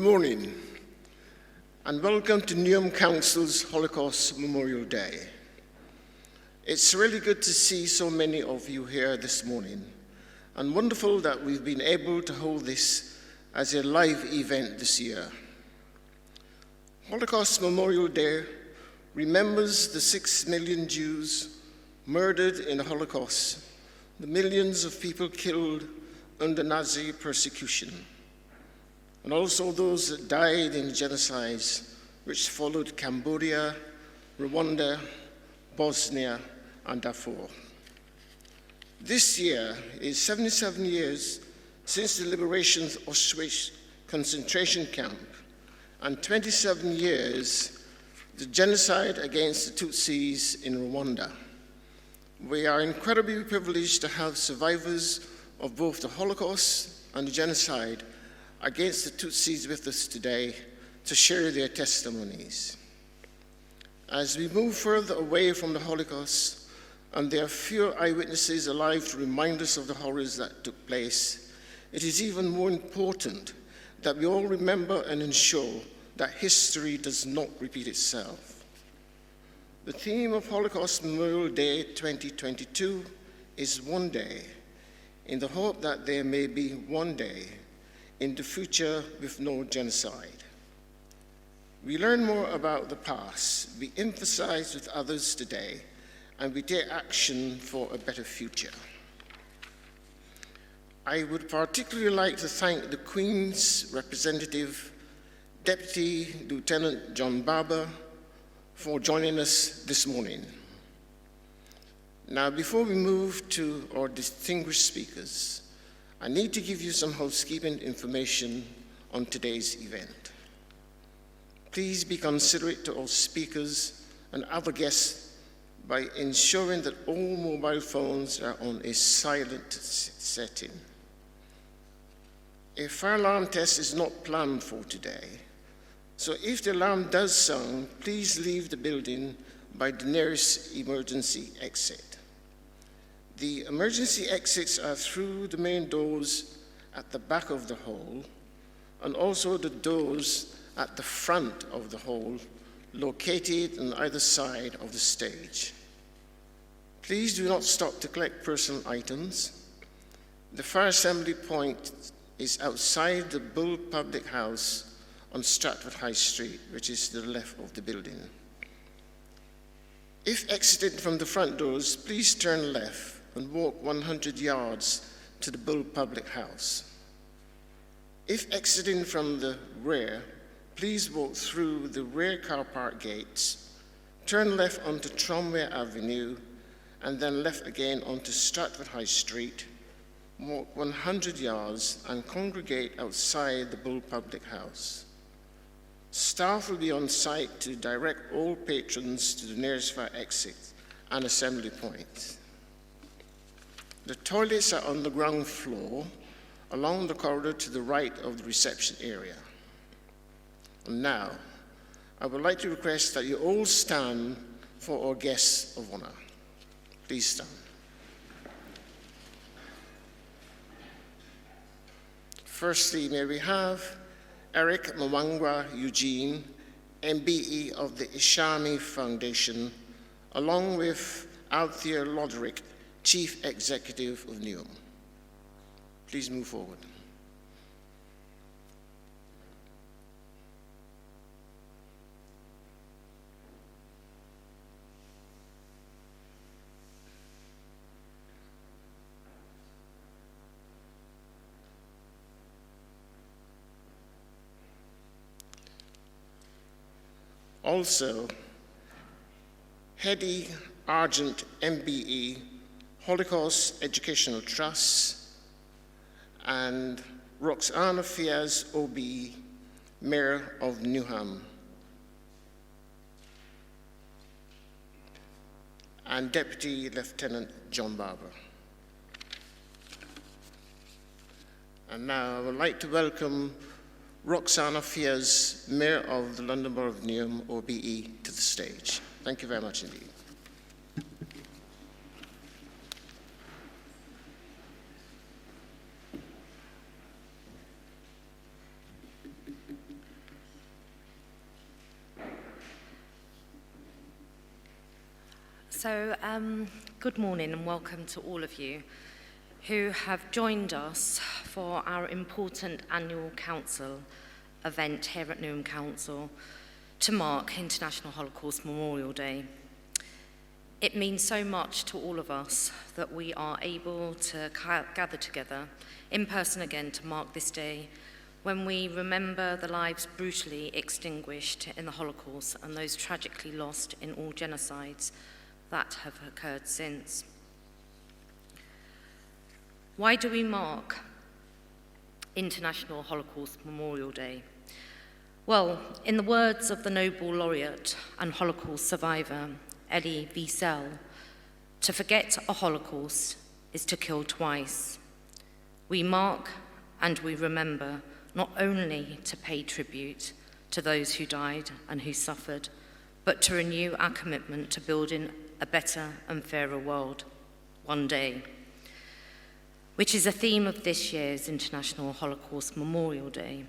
morning, and welcome to Neum Council's Holocaust Memorial Day. It's really good to see so many of you here this morning, and wonderful that we've been able to hold this as a live event this year. Holocaust Memorial Day remembers the 6 million Jews murdered in the Holocaust, the millions of people killed under Nazi persecution, and also those that died in genocides which followed Cambodia, Rwanda, Bosnia and Darfur. This year is 77 years since the liberation of Auschwitz concentration camp, and 27 years the genocide against the Tutsis in Rwanda. We are incredibly privileged to have survivors of both the Holocaust and the genocide against the Tutsis with us today to share their testimonies. As we move further away from the Holocaust, and there are fewer eyewitnesses alive to remind us of the horrors that took place, it is even more important that we all remember and ensure that history does not repeat itself. The theme of Holocaust Memorial Day 2022 is one day, in the hope that there may be one day in the future with no genocide. We learn more about the past, we emphasize with others today, and we take action for a better future. I would particularly like to thank the Queen's representative, Deputy Lieutenant John Barber, for joining us this morning. Now, before we move to our distinguished speakers, I need to give you some housekeeping information on today's event. Please be considerate to all speakers and other guests by ensuring that all mobile phones are on a silent setting. A fire alarm test is not planned for today, so if the alarm does sound, please leave the building by the nearest emergency exit. The emergency exits are through the main doors at the back of the hall, and also the doors at the front of the hall, located on either side of the stage. Please do not stop to collect personal items. The fire assembly point is outside the Bull Public House on Stratford High Street, which is to the left of the building. If exiting from the front doors, please turn left and walk 100 yards to the Bull Public House. If exiting from the rear, please walk through the rear car park gates, turn left onto Tramway Avenue, and then left again onto Stratford High Street, walk 100 yards and congregate outside the Bull Public House. Staff will be on site to direct all patrons to the nearest fire exit and assembly point. The toilets are on the ground floor, along the corridor to the right of the reception area. And now, I would like to request that you all stand for our guests of honor. Please stand. Firstly, may we have Eric Murangwa Eugene MBE of the Ishami Foundation, along with Althea Loderick, Chief Executive of Neum. Please move forward. Also, Hedi Argent MBE, Holocaust Educational Trust, and Roxana Fiaz OBE, Mayor of Newham, and Deputy Lieutenant John Barber. And now I would like to welcome Roxana Fiaz, Mayor of the London Borough of Newham, OBE, to the stage. Thank you very much indeed. Good morning and welcome to all of you who have joined us for our important annual council event here at Newham Council to mark International Holocaust Memorial Day. It means so much to all of us that we are able to gather together in person again to mark this day when we remember the lives brutally extinguished in the Holocaust and those tragically lost in all genocides that have occurred since. Why do we mark International Holocaust Memorial Day? Well, in the words of the Nobel laureate and Holocaust survivor, Elie Wiesel, to forget a Holocaust is to kill twice. We mark and we remember not only to pay tribute to those who died and who suffered, but to renew our commitment to building a better and fairer world, one day, which is a theme of this year's International Holocaust Memorial Day.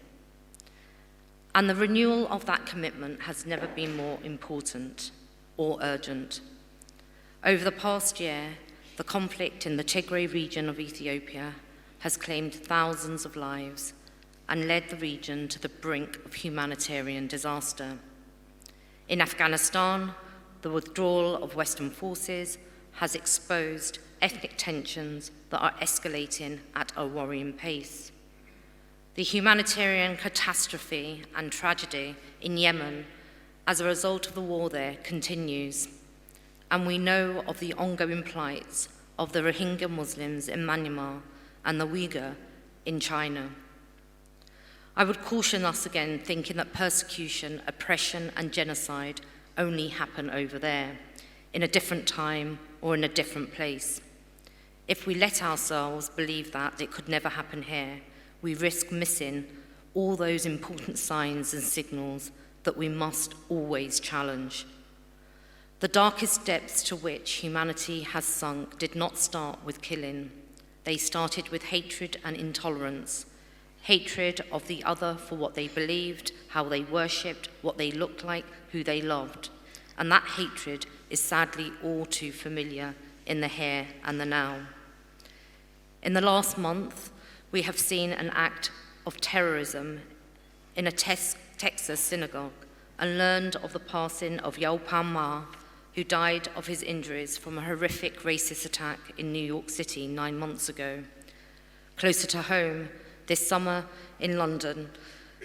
And the renewal of that commitment has never been more important or urgent. Over the past year, the conflict in the Tigray region of Ethiopia has claimed thousands of lives and led the region to the brink of humanitarian disaster. In Afghanistan, the withdrawal of Western forces has exposed ethnic tensions that are escalating at a worrying pace. The humanitarian catastrophe and tragedy in Yemen as a result of the war there continues, and we know of the ongoing plights of the Rohingya Muslims in Myanmar and the Uyghur in China. I would caution us again thinking that persecution, oppression, and genocide only happen over there, in a different time or in a different place. If we let ourselves believe that it could never happen here, we risk missing all those important signs and signals that we must always challenge. The darkest depths to which humanity has sunk did not start with killing. They started with hatred and intolerance. Hatred of the other for what they believed, how they worshipped, what they looked like, who they loved. And that hatred is sadly all too familiar in the here and the now. In the last month, we have seen an act of terrorism in a Texas synagogue and learned of the passing of Yaupam Ma, who died of his injuries from a horrific racist attack in New York City 9 months ago. Closer to home, this summer in London,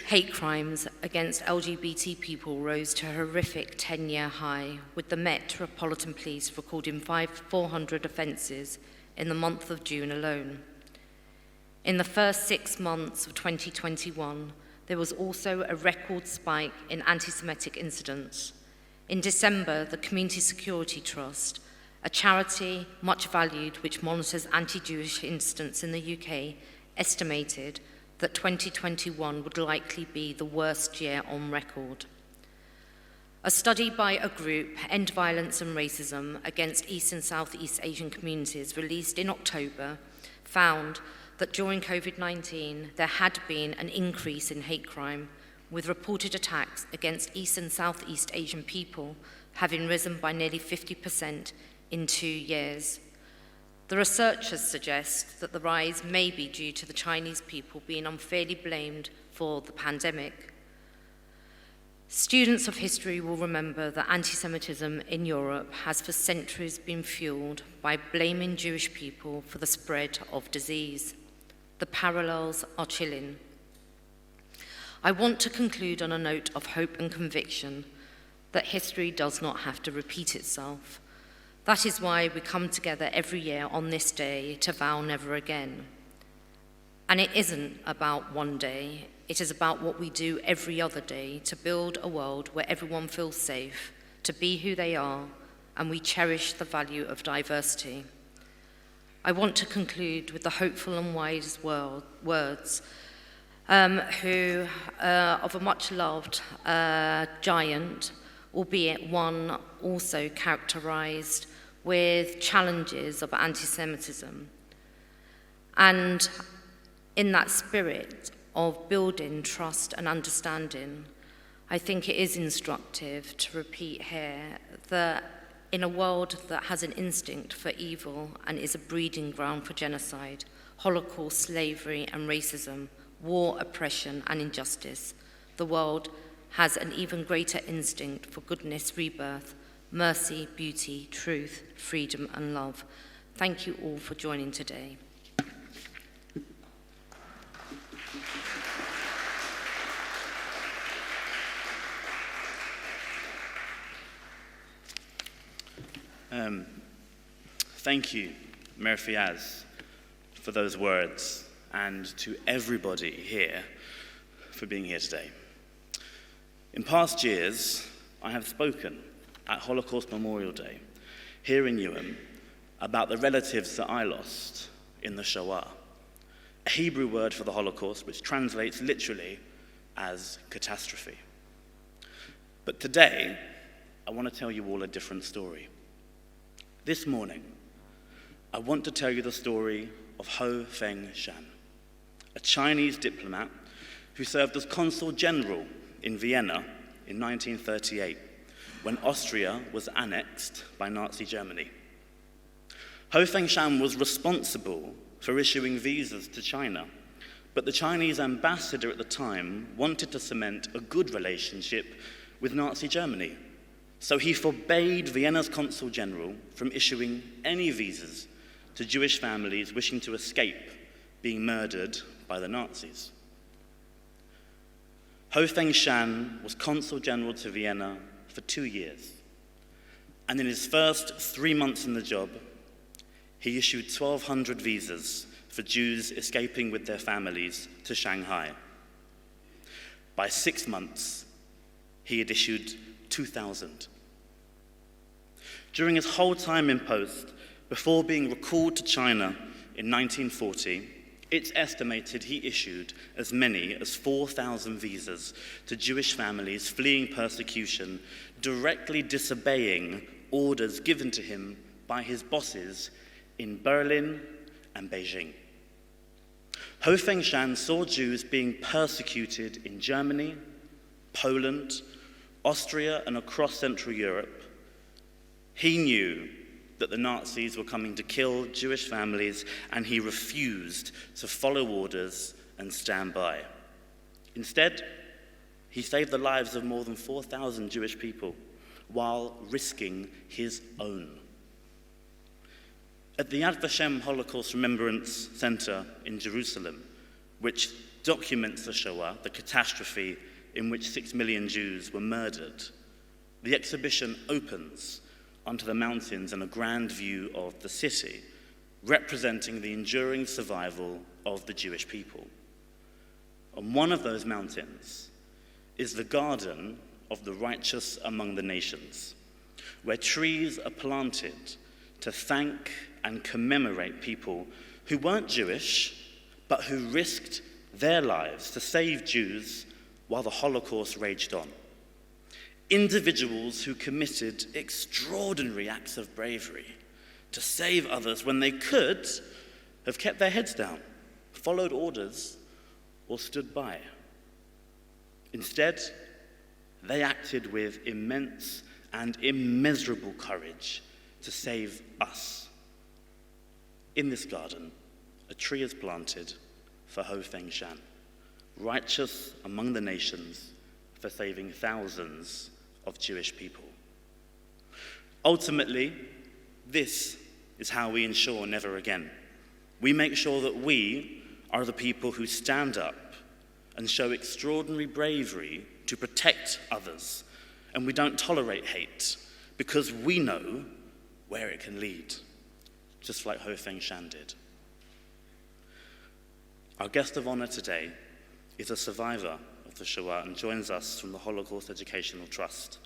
hate crimes against LGBT people rose to a horrific 10-year high, with the Metropolitan Police recording 400 offences in the month of June alone. In the first 6 months of 2021, there was also a record spike in anti-Semitic incidents. In December, the Community Security Trust, a charity much valued which monitors anti-Jewish incidents in the UK, estimated that 2021 would likely be the worst year on record. A study by a group, End Violence and Racism Against East and Southeast Asian Communities, released in October, found that during COVID-19 there had been an increase in hate crime, with reported attacks against East and Southeast Asian people having risen by nearly 50% in 2 years. The researchers suggest that the rise may be due to the Chinese people being unfairly blamed for the pandemic. Students of history will remember that anti-Semitism in Europe has for centuries been fueled by blaming Jewish people for the spread of disease. The parallels are chilling. I want to conclude on a note of hope and conviction that history does not have to repeat itself. That is why we come together every year on this day to vow never again. And it isn't about one day, it is about what we do every other day to build a world where everyone feels safe, to be who they are, and we cherish the value of diversity. I want to conclude with the hopeful and wise words of a much-loved giant, albeit one also characterized with challenges of anti-Semitism. And in that spirit of building trust and understanding, I think it is instructive to repeat here that in a world that has an instinct for evil and is a breeding ground for genocide, Holocaust, slavery and racism, war, oppression and injustice, the world has an even greater instinct for goodness, rebirth, mercy, beauty, truth, freedom and love. Thank you all for joining today. Thank you, Murphy-Az, for those words, and to everybody here for being here today. In past years, I have spoken at Holocaust Memorial Day here in Newham about the relatives that I lost in the Shoah, a Hebrew word for the Holocaust which translates literally as catastrophe. But today, I want to tell you all a different story. This morning, I want to tell you the story of Ho Feng Shan, a Chinese diplomat who served as consul general in Vienna in 1938, when Austria was annexed by Nazi Germany. Ho Feng Shan was responsible for issuing visas to China, but the Chinese ambassador at the time wanted to cement a good relationship with Nazi Germany. So he forbade Vienna's consul general from issuing any visas to Jewish families wishing to escape being murdered by the Nazis. Ho Feng Shan was consul general to Vienna for 2 years. And in his first 3 months in the job, he issued 1,200 visas for Jews escaping with their families to Shanghai. By 6 months, he had issued 2,000. During his whole time in post, before being recalled to China in 1940, it's estimated he issued as many as 4,000 visas to Jewish families fleeing persecution, directly disobeying orders given to him by his bosses in Berlin and Beijing. Ho Feng Shan saw Jews being persecuted in Germany, Poland, Austria, and across Central Europe. He knew that the Nazis were coming to kill Jewish families, and he refused to follow orders and stand by. Instead, he saved the lives of more than 4,000 Jewish people while risking his own. At the Yad Vashem Holocaust Remembrance Center in Jerusalem, which documents the Shoah, the catastrophe in which 6 million Jews were murdered, the exhibition opens onto the mountains and a grand view of the city, representing the enduring survival of the Jewish people. On one of those mountains is the Garden of the Righteous Among the Nations, where trees are planted to thank and commemorate people who weren't Jewish, but who risked their lives to save Jews while the Holocaust raged on. Individuals who committed extraordinary acts of bravery to save others when they could have kept their heads down, followed orders, or stood by. Instead, they acted with immense and immeasurable courage to save us. In this garden, a tree is planted for Ho Feng Shan, righteous among the nations for saving thousands of Jewish people. Ultimately, this is how we ensure never again. We make sure that we are the people who stand up and show extraordinary bravery to protect others, and we don't tolerate hate because we know where it can lead, just like Ho Feng Shan did. Our guest of honor today is a survivor of the Shoah and joins us from the Holocaust Educational Trust.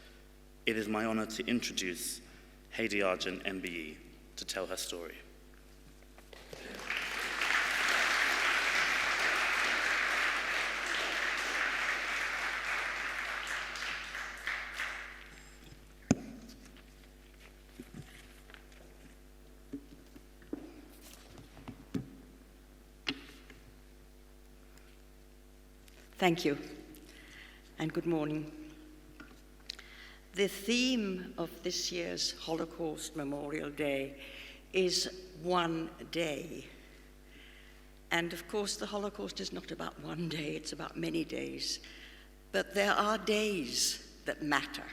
It is my honor to introduce Hedi Argent MBE to tell her story. Thank you, and good morning. The theme of this year's Holocaust Memorial Day is one day. And of course, the Holocaust is not about one day, it's about many days. But there are days that matter.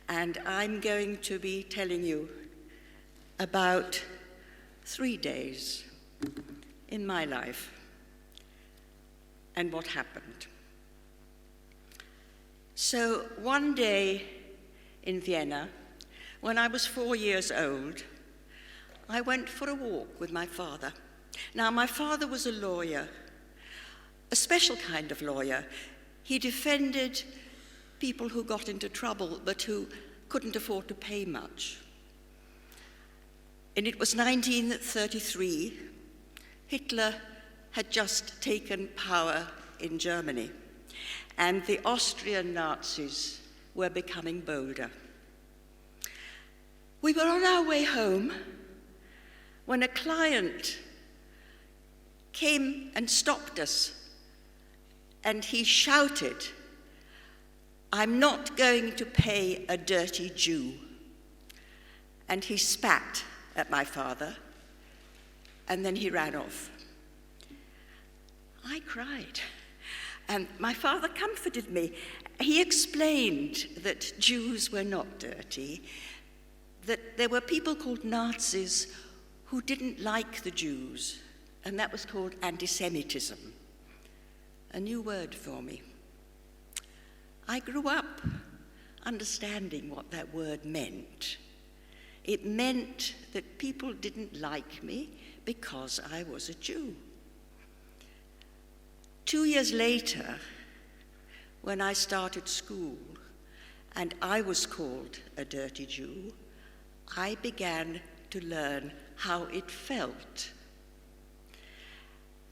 And I'm going to be telling you about 3 days in my life and what happened. So one day in Vienna, when I was 4 years old, I went for a walk with my father. Now, my father was a lawyer, a special kind of lawyer. He defended people who got into trouble but who couldn't afford to pay much. And it was 1933. Hitler had just taken power in Germany, and the Austrian Nazis were becoming bolder. We were on our way home when a client came and stopped us, and he shouted, "I'm not going to pay a dirty Jew." And he spat at my father, and then he ran off. I cried, and my father comforted me. He explained that Jews were not dirty, that there were people called Nazis who didn't like the Jews, and that was called antisemitism, a new word for me. I grew up understanding what that word meant. It meant that people didn't like me because I was a Jew. 2 years later, when I started school and I was called a dirty Jew, I began to learn how it felt.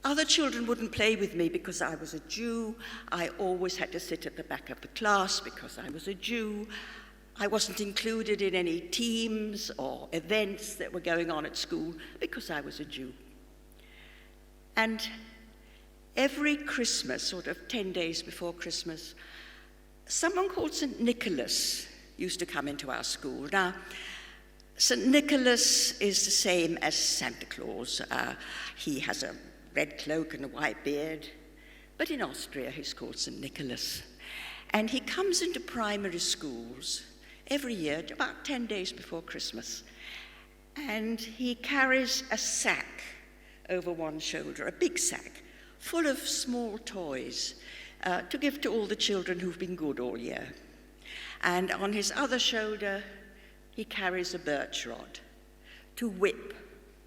Other children wouldn't play with me because I was a Jew. I always had to sit at the back of the class because I was a Jew. I wasn't included in any teams or events that were going on at school because I was a Jew. And every Christmas, sort of 10 days before Christmas, someone called St. Nicholas used to come into our school. Now, St. Nicholas is the same as Santa Claus. He has a red cloak and a white beard, but in Austria he's called St. Nicholas. And he comes into primary schools every year, about 10 days before Christmas, and he carries a sack over one shoulder, a big sack, full of small toys to give to all the children who've been good all year. And on his other shoulder, he carries a birch rod to whip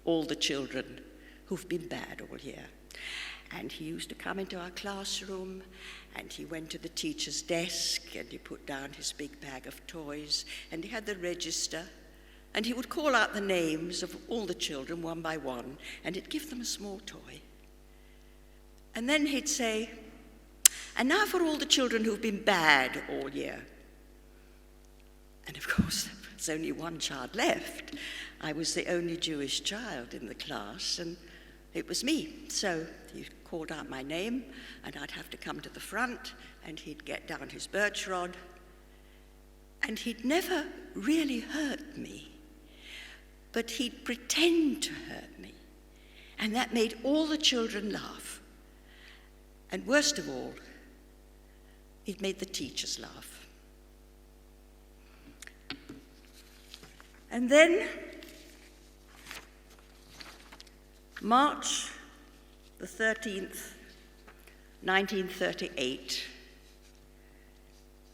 all the children who've been bad all year. And he used to come into our classroom, and he went to the teacher's desk, and he put down his big bag of toys, and he had the register, and he would call out the names of all the children one by one, and he'd give them a small toy. And then he'd say, "And now for all the children who've been bad all year." And of course, there's only one child left. I was the only Jewish child in the class, and it was me. So he called out my name, and I'd have to come to the front, and he'd get down his birch rod, and he'd never really hurt me, but he'd pretend to hurt me, and that made all the children laugh. And worst of all, it made the teachers laugh. And then, March the 13th, 1938,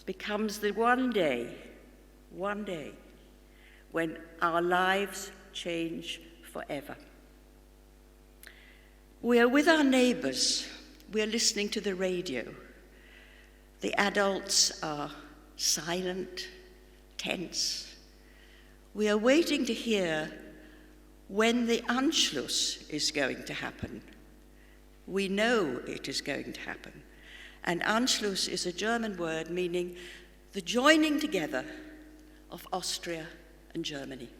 becomes the one day, when our lives change forever. We are with our neighbors. We are listening to the radio. The adults are silent, tense. We are waiting to hear when the Anschluss is going to happen. We know it is going to happen. And Anschluss is a German word meaning the joining together of Austria and Germany.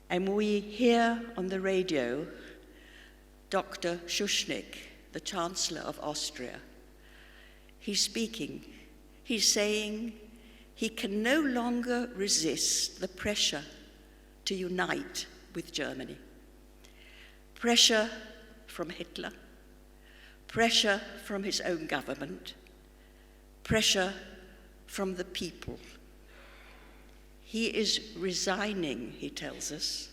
And we hear on the radio Dr. Schuschnigg, the Chancellor of Austria. He's speaking. He's saying he can no longer resist the pressure to unite with Germany. Pressure from Hitler, pressure from his own government, pressure from the people. He is resigning, he tells us.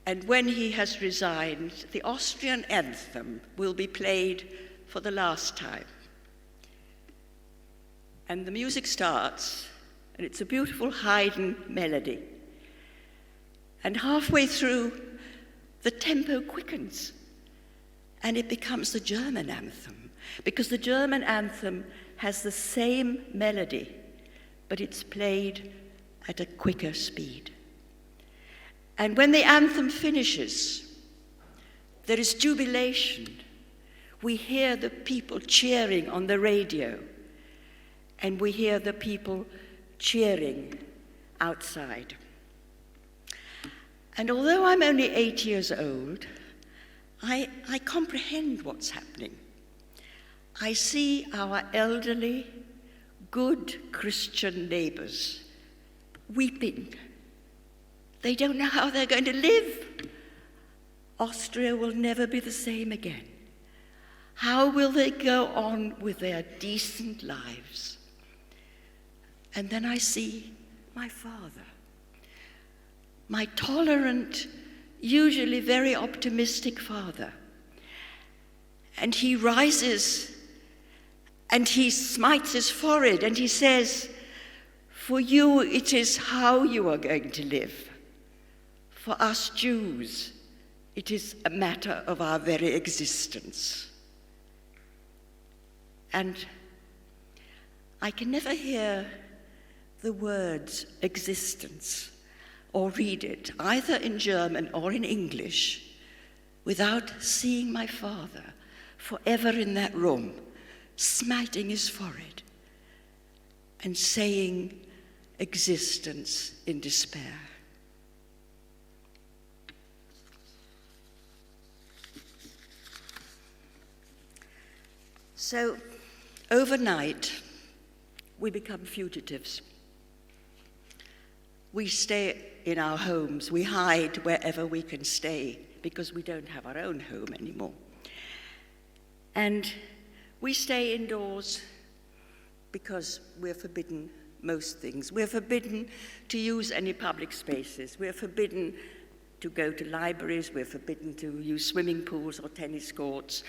And when he has resigned, the Austrian anthem will be played for the last time. And the music starts, and it's a beautiful Haydn melody. And halfway through, the tempo quickens, and it becomes the German anthem, because the German anthem has the same melody, but it's played at a quicker speed. And when the anthem finishes, there is jubilation. We hear the people cheering on the radio, and we hear the people cheering outside. And although I'm only 8 years old, I comprehend what's happening. I see our elderly, good Christian neighbors weeping. They don't know how they're going to live. Austria will never be the same again. How will they go on with their decent lives? And then I see my father, my tolerant, usually very optimistic father. And he rises and he smites his forehead and he says, "For you, it is how you are going to live. For us Jews, it is a matter of our very existence." And I can never hear the words existence or read it, either in German or in English, without seeing my father forever in that room, smiting his forehead and saying existence in despair. So, overnight, we become fugitives. We stay in our homes, we hide wherever we can stay because we don't have our own home anymore. And we stay indoors because we're forbidden most things. We're forbidden to use any public spaces. We're forbidden to go to libraries. We're forbidden to use swimming pools or tennis courts.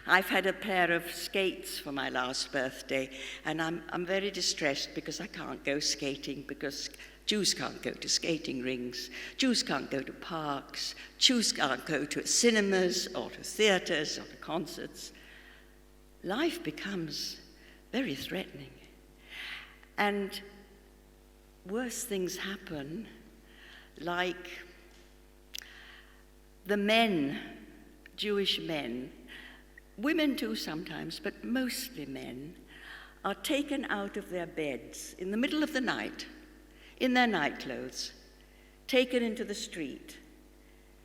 I've had a pair of skates for my last birthday, and I'm very distressed because I can't go skating, because Jews can't go to skating rings, Jews can't go to parks, Jews can't go to cinemas or to theaters or to concerts. Life becomes very threatening. And worse things happen, like the men, Jewish men, women too sometimes, but mostly men, are taken out of their beds in the middle of the night, in their nightclothes, taken into the street,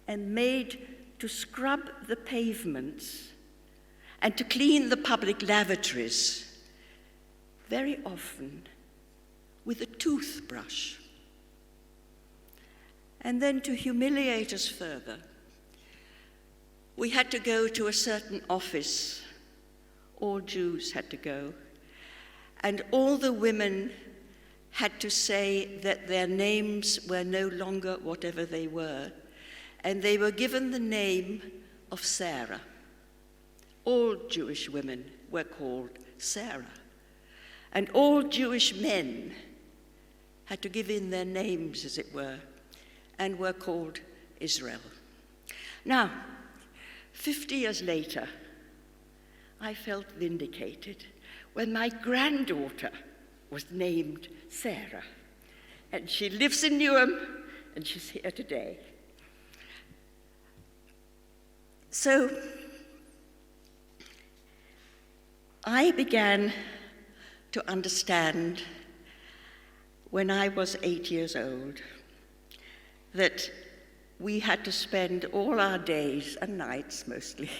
and made to scrub the pavements and to clean the public lavatories, very often with a toothbrush. And then to humiliate us further, we had to go to a certain office. All Jews had to go. And all the women had to say that their names were no longer whatever they were. And they were given the name of Sarah. All Jewish women were called Sarah. And all Jewish men had to give in their names, as it were, and were called Israel. Now, 50 years later, I felt vindicated when my granddaughter was named Sarah. And she lives in Newham, and she's here today. So, I began to understand when I was 8 years old that we had to spend all our days and nights mostly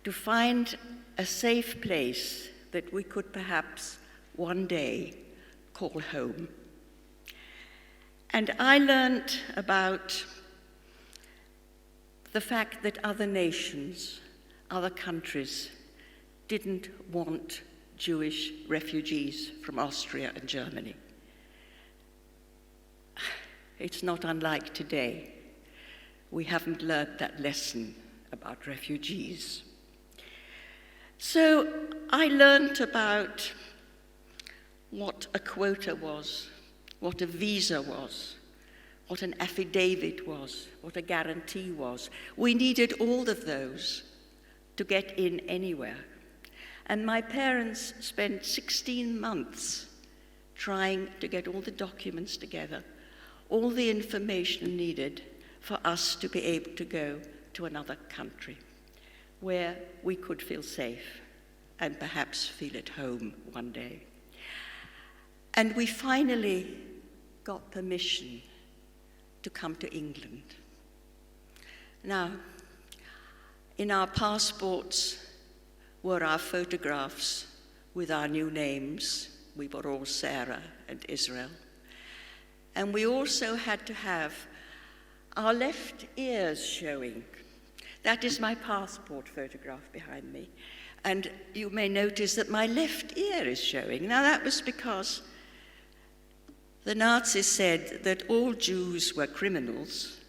to find a safe place that we could perhaps one day call home. And I learned about the fact that other nations, other countries, didn't want Jewish refugees from Austria and Germany. It's not unlike today. We haven't learned that lesson about refugees. So I learned about what a quota was, what a visa was, what an affidavit was, what a guarantee was. We needed all of those to get in anywhere. And my parents spent 16 months trying to get all the documents together, all the information needed for us to be able to go to another country where we could feel safe and perhaps feel at home one day. And we finally got permission to come to England. Now, in our passports were our photographs with our new names. We were all Sarah and Israel. And we also had to have our left ears showing. That is my passport photograph behind me. And you may notice that my left ear is showing. Now that was because the Nazis said that all Jews were criminals,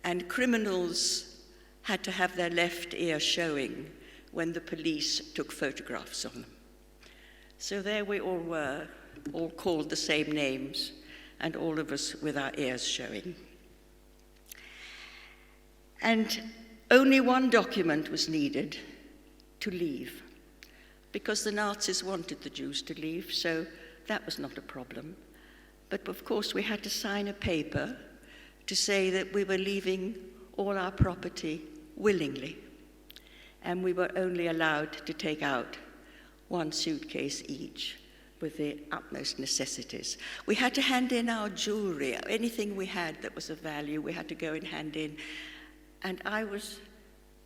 and criminals had to have their left ear showing when the police took photographs of them. So there we all were, all called the same names, and all of us with our ears showing. And only one document was needed to leave, because the Nazis wanted the Jews to leave, so that was not a problem. But of course we had to sign a paper to say that we were leaving all our property willingly, and we were only allowed to take out one suitcase each with the utmost necessities. We had to hand in our jewelry, anything we had that was of value, we had to go and hand in. And I was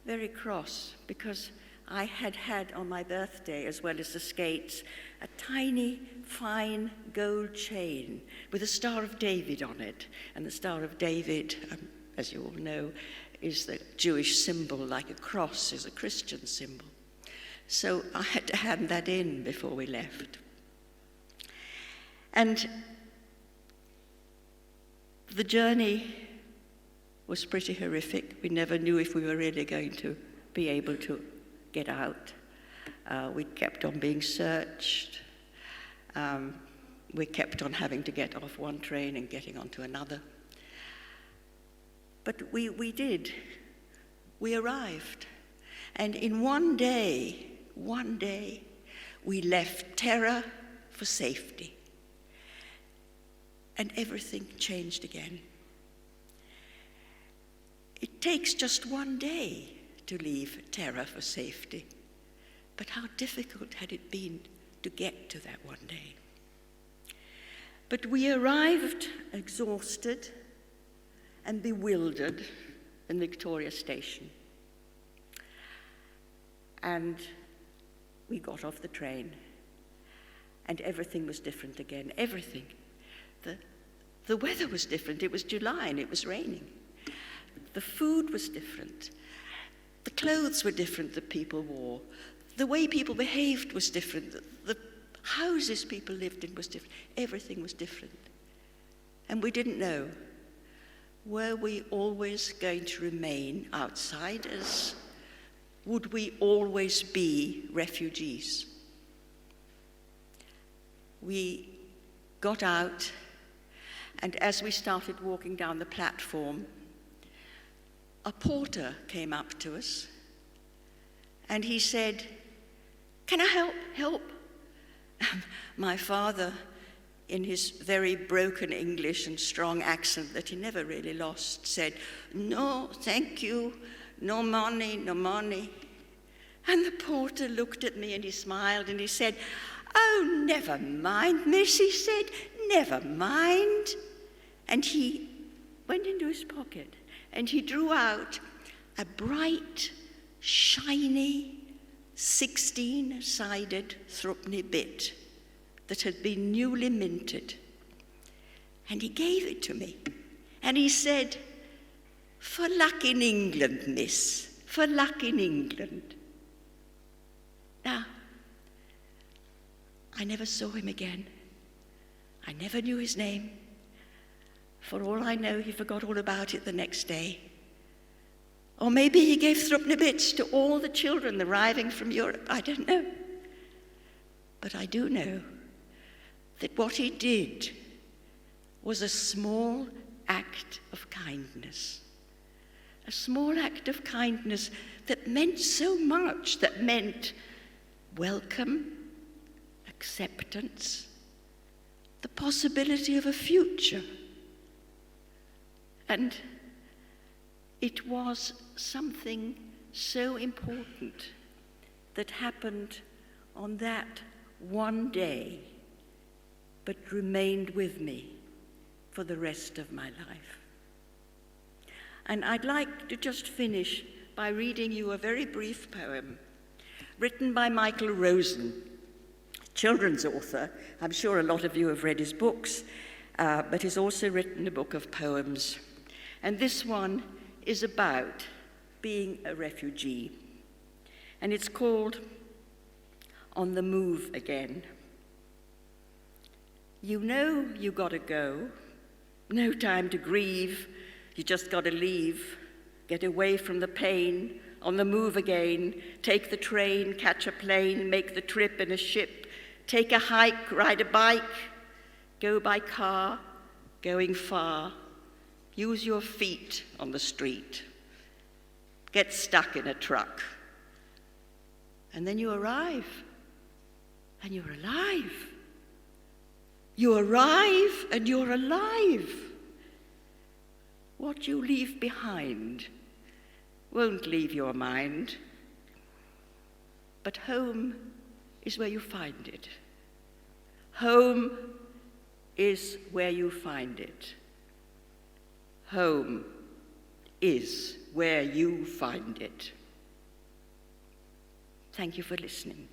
very cross because I had had on my birthday, as well as the skates, a tiny, fine gold chain with a Star of David on it. And the Star of David, as you all know, is the Jewish symbol, like a cross is a Christian symbol. So I had to hand that in before we left. And the journey was pretty horrific. We never knew if we were really going to be able to get out. We kept on being searched. We kept on having to get off one train and getting onto another. But we did. We arrived. And in one day, we left terror for safety. And everything changed again. It takes just one day to leave terror for safety. But how difficult had it been to get to that one day? But we arrived exhausted and bewildered in Victoria Station. And we got off the train, and everything was different again. Everything. The weather was different. It was July and it was raining. The food was different. The clothes were different that people wore. The way people behaved was different. The houses people lived in was different. Everything was different. And we didn't know, were we always going to remain outsiders? Would we always be refugees? We got out, and as we started walking down the platform, a porter came up to us, and he said, "Can I help?" My father, in his very broken English and strong accent that he never really lost, said, "No, thank you, no money, no money." And the porter looked at me and he smiled and he said, "Oh, never mind, miss," he said, "never mind." And he went into his pocket and he drew out a bright, shiny, 16-sided threepenny bit that had been newly minted. And he gave it to me. And he said, "For luck in England, miss, for luck in England." Now, I never saw him again. I never knew his name. For all I know, he forgot all about it the next day. Or maybe he gave threepenny bits to all the children arriving from Europe. I don't know. But I do know that what he did was a small act of kindness. A small act of kindness that meant so much, that meant welcome, acceptance, the possibility of a future. And it was something so important that happened on that one day, but remained with me for the rest of my life. And I'd like to just finish by reading you a very brief poem written by Michael Rosen, children's author. I'm sure a lot of you have read his books, but he's also written a book of poems. And this one is about being a refugee. And it's called On the Move Again. You know you gotta go, no time to grieve, you just gotta leave, get away from the pain, on the move again, take the train, catch a plane, make the trip in a ship, take a hike, ride a bike, go by car, going far, use your feet on the street, get stuck in a truck, and then you arrive, and you're alive. You arrive and you're alive. What you leave behind won't leave your mind, but home is where you find it. Home is where you find it. Home is where you find it. Thank you for listening.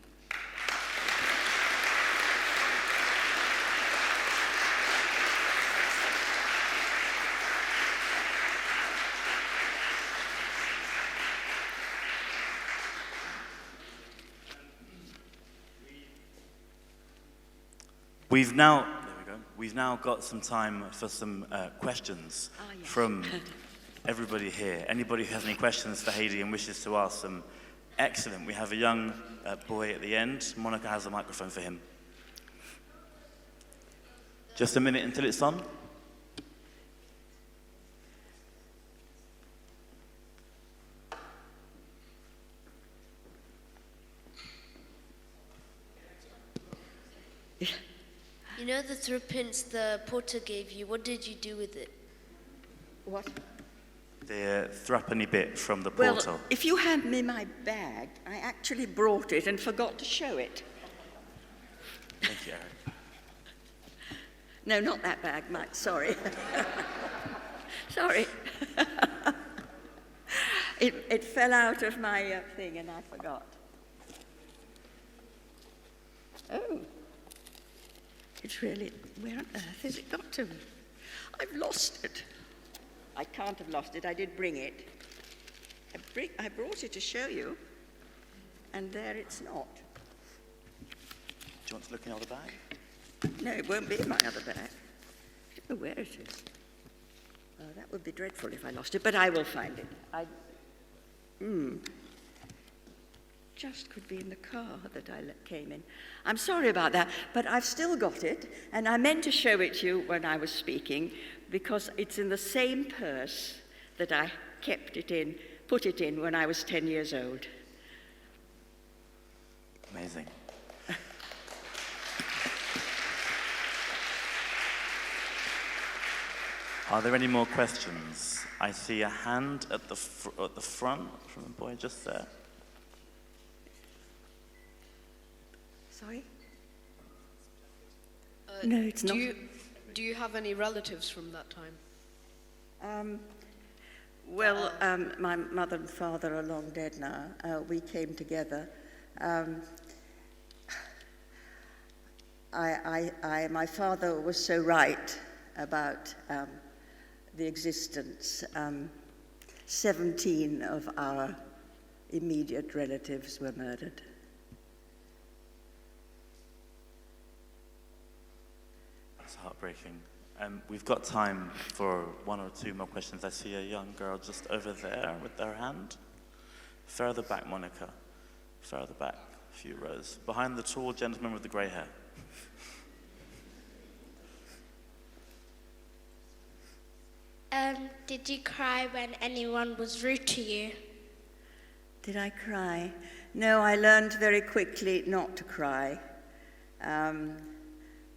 We've now got some time for some questions Yes. from everybody here. Anybody who has any questions for Hedi and wishes to ask them, excellent. We have a young boy at the end. Monica has a microphone for him. Just a minute until it's on. You know the threepence the porter gave you, what did you do with it? What? The threepenny bit from the portal. Well, if you hand me my bag, I actually brought it and forgot to show it. Thank you, Eric. No, not that bag, Mike, sorry. Sorry. It fell out of my thing and I forgot. Oh. It's really, where on earth has it got to? I've lost it. I can't have lost it, I did bring it. I brought it to show you, and there it's not. Do you want to look in the other bag? No, it won't be in my other bag. I don't know where it is. Oh, that would be dreadful if I lost it, but I will find it. Just could be in the car that I came in. I'm sorry about that, but I've still got it, and I meant to show it to you when I was speaking, because it's in the same purse that I kept it in, put it in when I was 10 years old. Amazing. Are there any more questions? I see a hand at the front from the boy just there. Sorry? No, it's not. Do you have any relatives from that time? My mother and father are long dead now. We came together. my father was so right about the existence. 17 of our immediate relatives were murdered. That's heartbreaking. We've got time for one or two more questions. I see a young girl just over there with her hand. Further back, Monica. Further back, a few rows. Behind the tall gentleman with the grey hair. Did you cry when anyone was rude to you? Did I cry? No, I learned very quickly not to cry.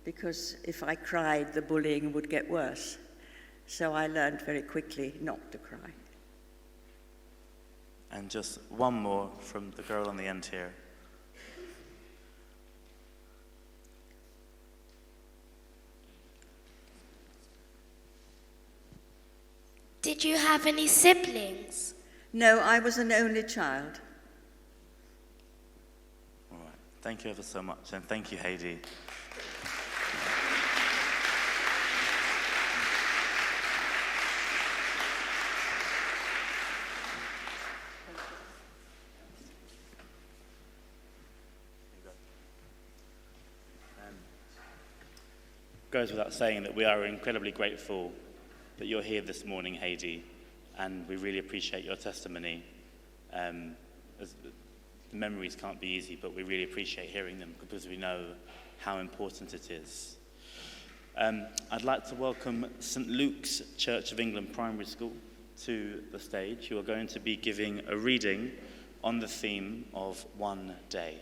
Because if I cried, the bullying would get worse. So I learned very quickly not to cry. And just one more from the girl on the end here. Did you have any siblings? No, I was an only child. All right. Thank you ever so much, and thank you, Hedi. Goes without saying that we are incredibly grateful that you're here this morning, Hedi, and we really appreciate your testimony. As the memories can't be easy, but we really appreciate hearing them because we know how important it is. I'd like to welcome St. Luke's Church of England Primary School to the stage, who are going to be giving a reading on the theme of One Day.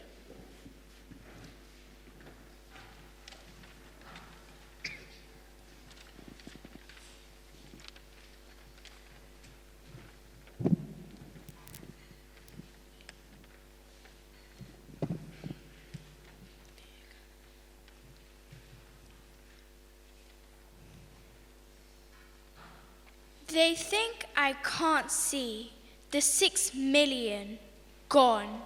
They think I can't see the 6 million gone.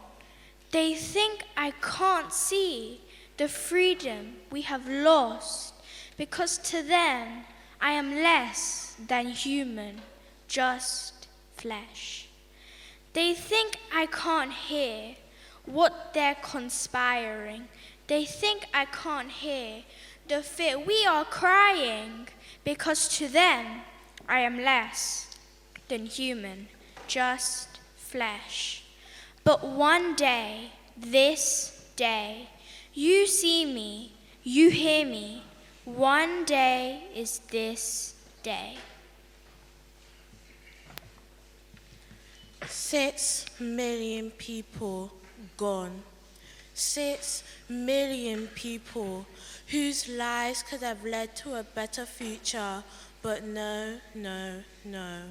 They think I can't see the freedom we have lost, because to them I am less than human, just flesh. They think I can't hear what they're conspiring. They think I can't hear the fear we are crying, because to them I am less than human, just flesh. But one day, this day, you see me, you hear me. One day is this day. 6 million people gone. 6 million people whose lives could have led to a better future, but no, no, no.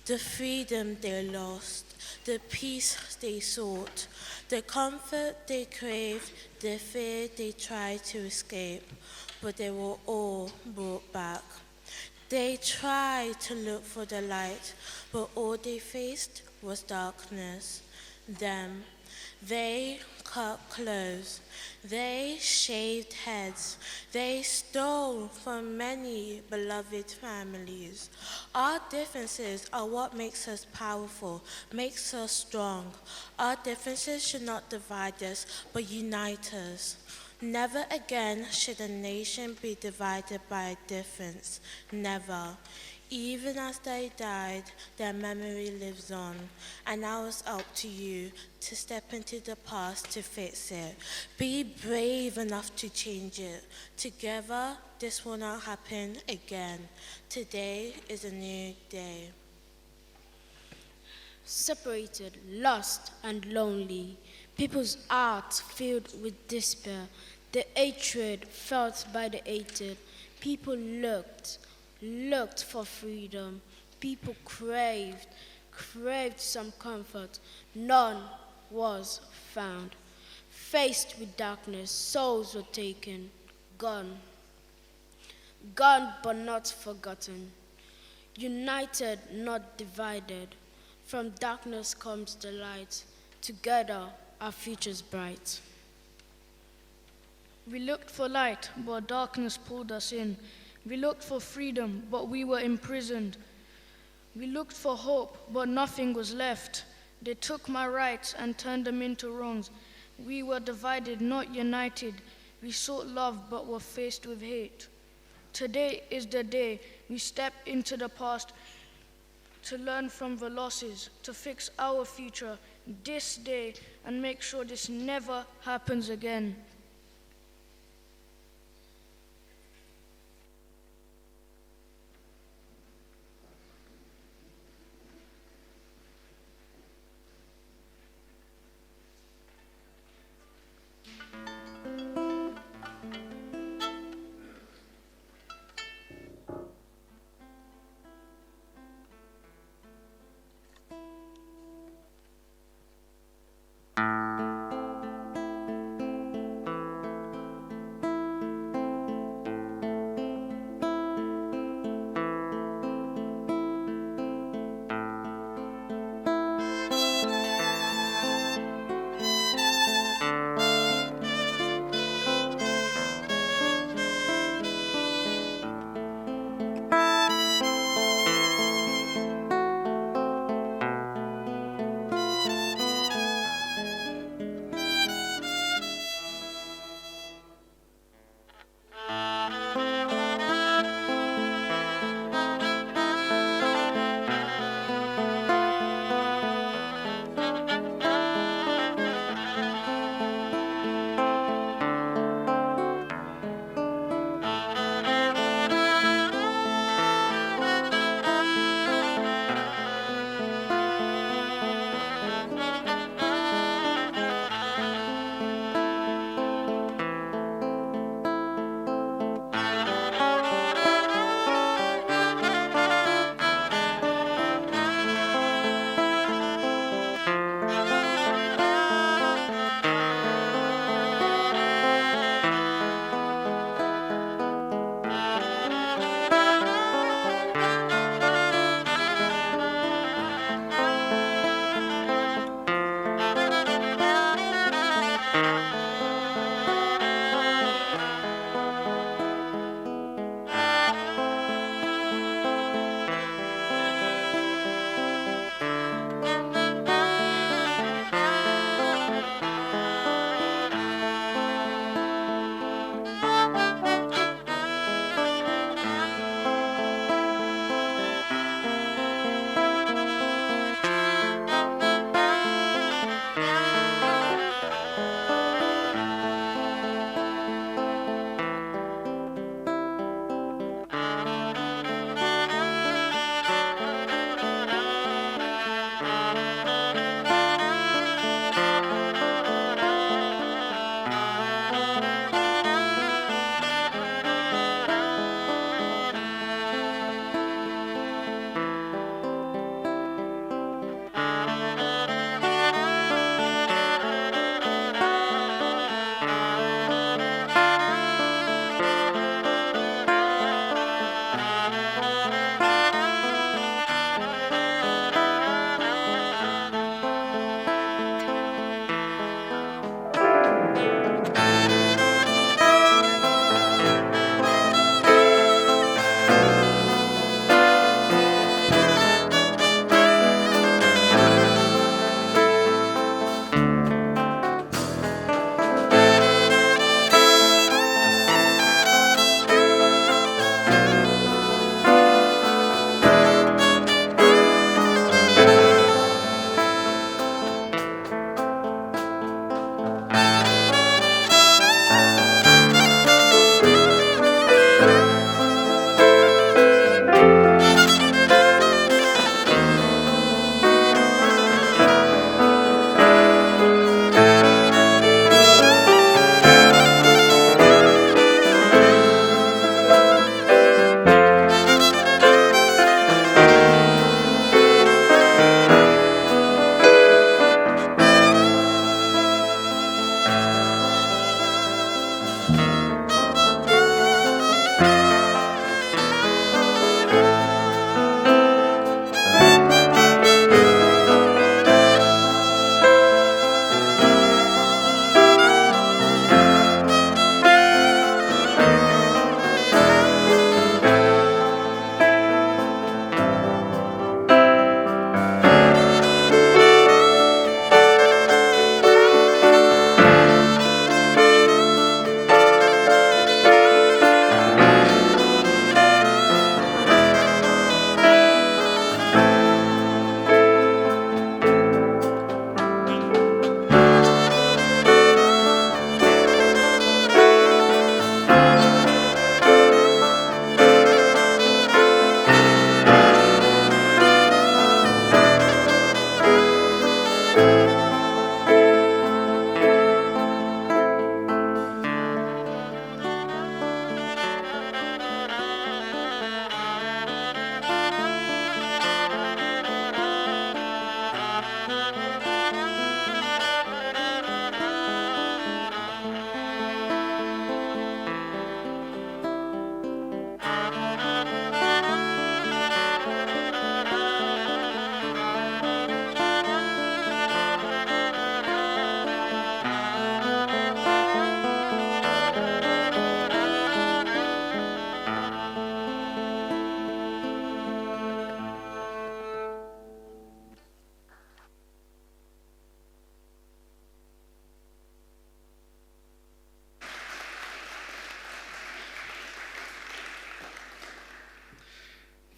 The freedom they lost, the peace they sought, the comfort they craved, the fear they tried to escape, but they were all brought back. They tried to look for the light, but all they faced was darkness. Them, they cut clothes, they shaved heads, they stole from many beloved families. Our differences are what makes us powerful, makes us strong. Our differences should not divide us, but unite us. Never again should a nation be divided by a difference. Never. Even as they died, their memory lives on. And now it's up to you to step into the past to fix it. Be brave enough to change it. Together, this will not happen again. Today is a new day. Separated, lost, and lonely. People's hearts filled with despair. The hatred felt by the hated. People looked for freedom. People craved some comfort. None was found. Faced with darkness, souls were taken, gone. Gone but not forgotten. United, not divided. From darkness comes the light. Together, our future's bright. We looked for light, but darkness pulled us in. We looked for freedom, but we were imprisoned. We looked for hope, but nothing was left. They took my rights and turned them into wrongs. We were divided, not united. We sought love, but were faced with hate. Today is the day we step into the past to learn from the losses, to fix our future this day and make sure this never happens again.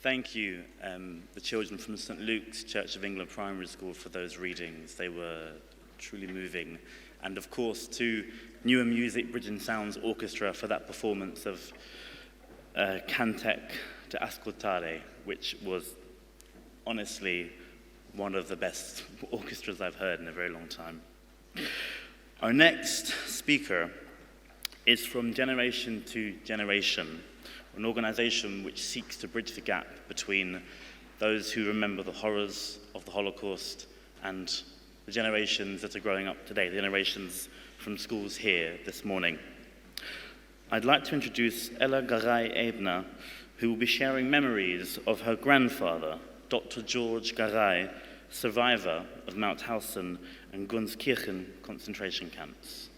Thank you, the children from St. Luke's Church of England Primary School, for those readings. They were truly moving. And of course, to Newer Music Bridge and Sounds Orchestra for that performance of Cantek de Ascoltare, which was honestly one of the best orchestras I've heard in a very long time. Our next speaker is from Generation to Generation, an organization which seeks to bridge the gap between those who remember the horrors of the Holocaust and the generations that are growing up today, the generations from schools here this morning. I'd like to introduce Ella Garai-Ebner, who will be sharing memories of her grandfather, Dr. George Garai, survivor of Mauthausen and Gunskirchen concentration camps.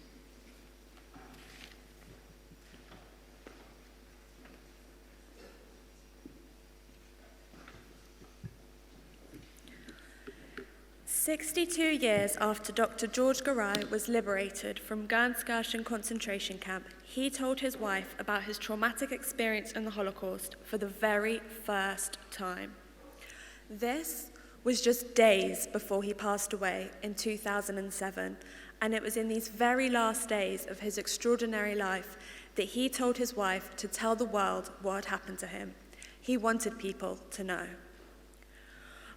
"62 years after Dr. George Garai was liberated from Gunskirchen concentration camp, he told his wife about his traumatic experience in the Holocaust for the very first time. This was just days before he passed away in 2007, and it was in these very last days of his extraordinary life that he told his wife to tell the world what had happened to him. He wanted people to know.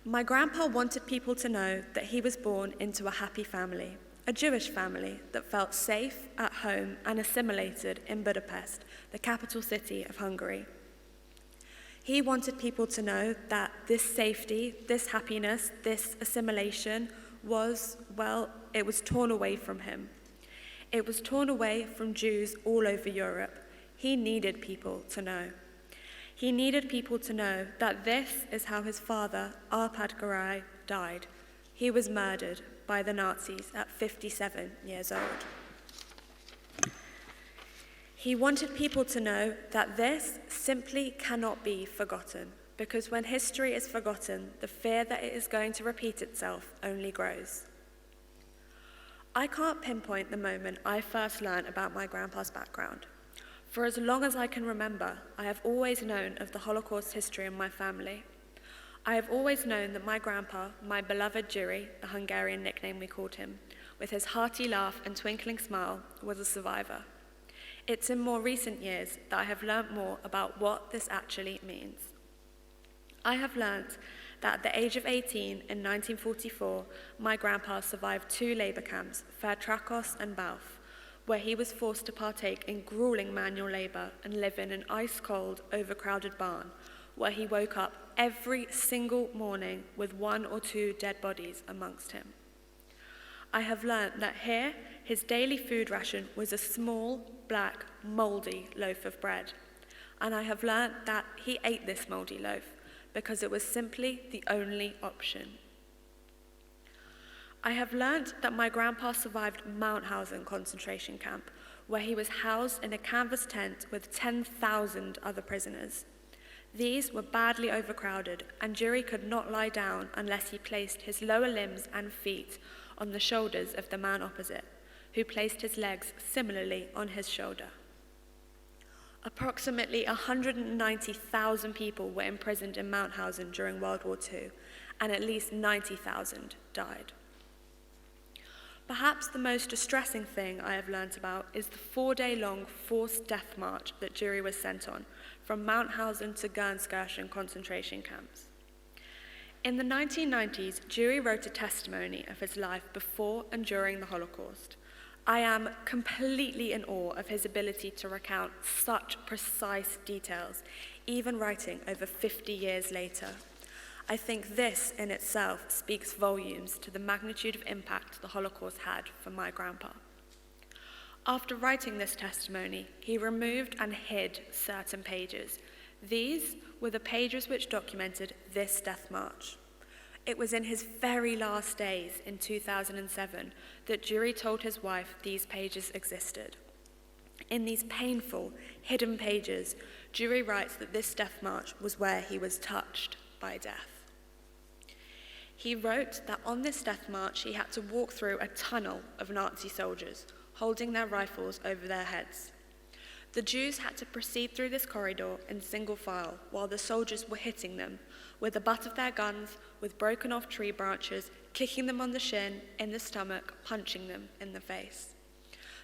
My grandpa wanted people to know that he was born into a happy family, a Jewish family that felt safe at home and assimilated in Budapest, the capital city of Hungary. He wanted people to know that this safety, this happiness, this assimilation was, well, it was torn away from him. It was torn away from Jews all over Europe. He needed people to know. He needed people to know that this is how his father, Arpad Garai, died. He was murdered by the Nazis at 57 years old. He wanted people to know that this simply cannot be forgotten, because when history is forgotten, the fear that it is going to repeat itself only grows. I can't pinpoint the moment I first learned about my grandpa's background. For as long as I can remember, I have always known of the Holocaust history in my family. I have always known that my grandpa, my beloved Juri, the Hungarian nickname we called him, with his hearty laugh and twinkling smile, was a survivor. It's in more recent years that I have learnt more about what this actually means. I have learnt that at the age of 18 in 1944, my grandpa survived 2 labor camps, Vertrakos and Bauf, where he was forced to partake in grueling manual labor and live in an ice-cold, overcrowded barn, where he woke up every single morning with 1 or 2 dead bodies amongst him. I have learnt that here, his daily food ration was a small, black, mouldy loaf of bread. And I have learnt that he ate this mouldy loaf because it was simply the only option. I have learnt that my grandpa survived Mauthausen concentration camp, where he was housed in a canvas tent with 10,000 other prisoners. These were badly overcrowded, and Juri could not lie down unless he placed his lower limbs and feet on the shoulders of the man opposite, who placed his legs similarly on his shoulder. Approximately 190,000 people were imprisoned in Mauthausen during World War II, and at least 90,000 died. Perhaps the most distressing thing I have learnt about is the 4-day-long forced death march that Juri was sent on from Mauthausen to Gunskirchen concentration camps. In the 1990s, Juri wrote a testimony of his life before and during the Holocaust. I am completely in awe of his ability to recount such precise details, even writing over 50 years later. I think this in itself speaks volumes to the magnitude of impact the Holocaust had for my grandpa. After writing this testimony, he removed and hid certain pages. These were the pages which documented this death march. It was in his very last days in 2007 that Juri told his wife these pages existed. In these painful, hidden pages, Juri writes that this death march was where he was touched by death. He wrote that on this death march he had to walk through a tunnel of Nazi soldiers, holding their rifles over their heads. The Jews had to proceed through this corridor in single file while the soldiers were hitting them with the butt of their guns, with broken off tree branches, kicking them on the shin, in the stomach, punching them in the face.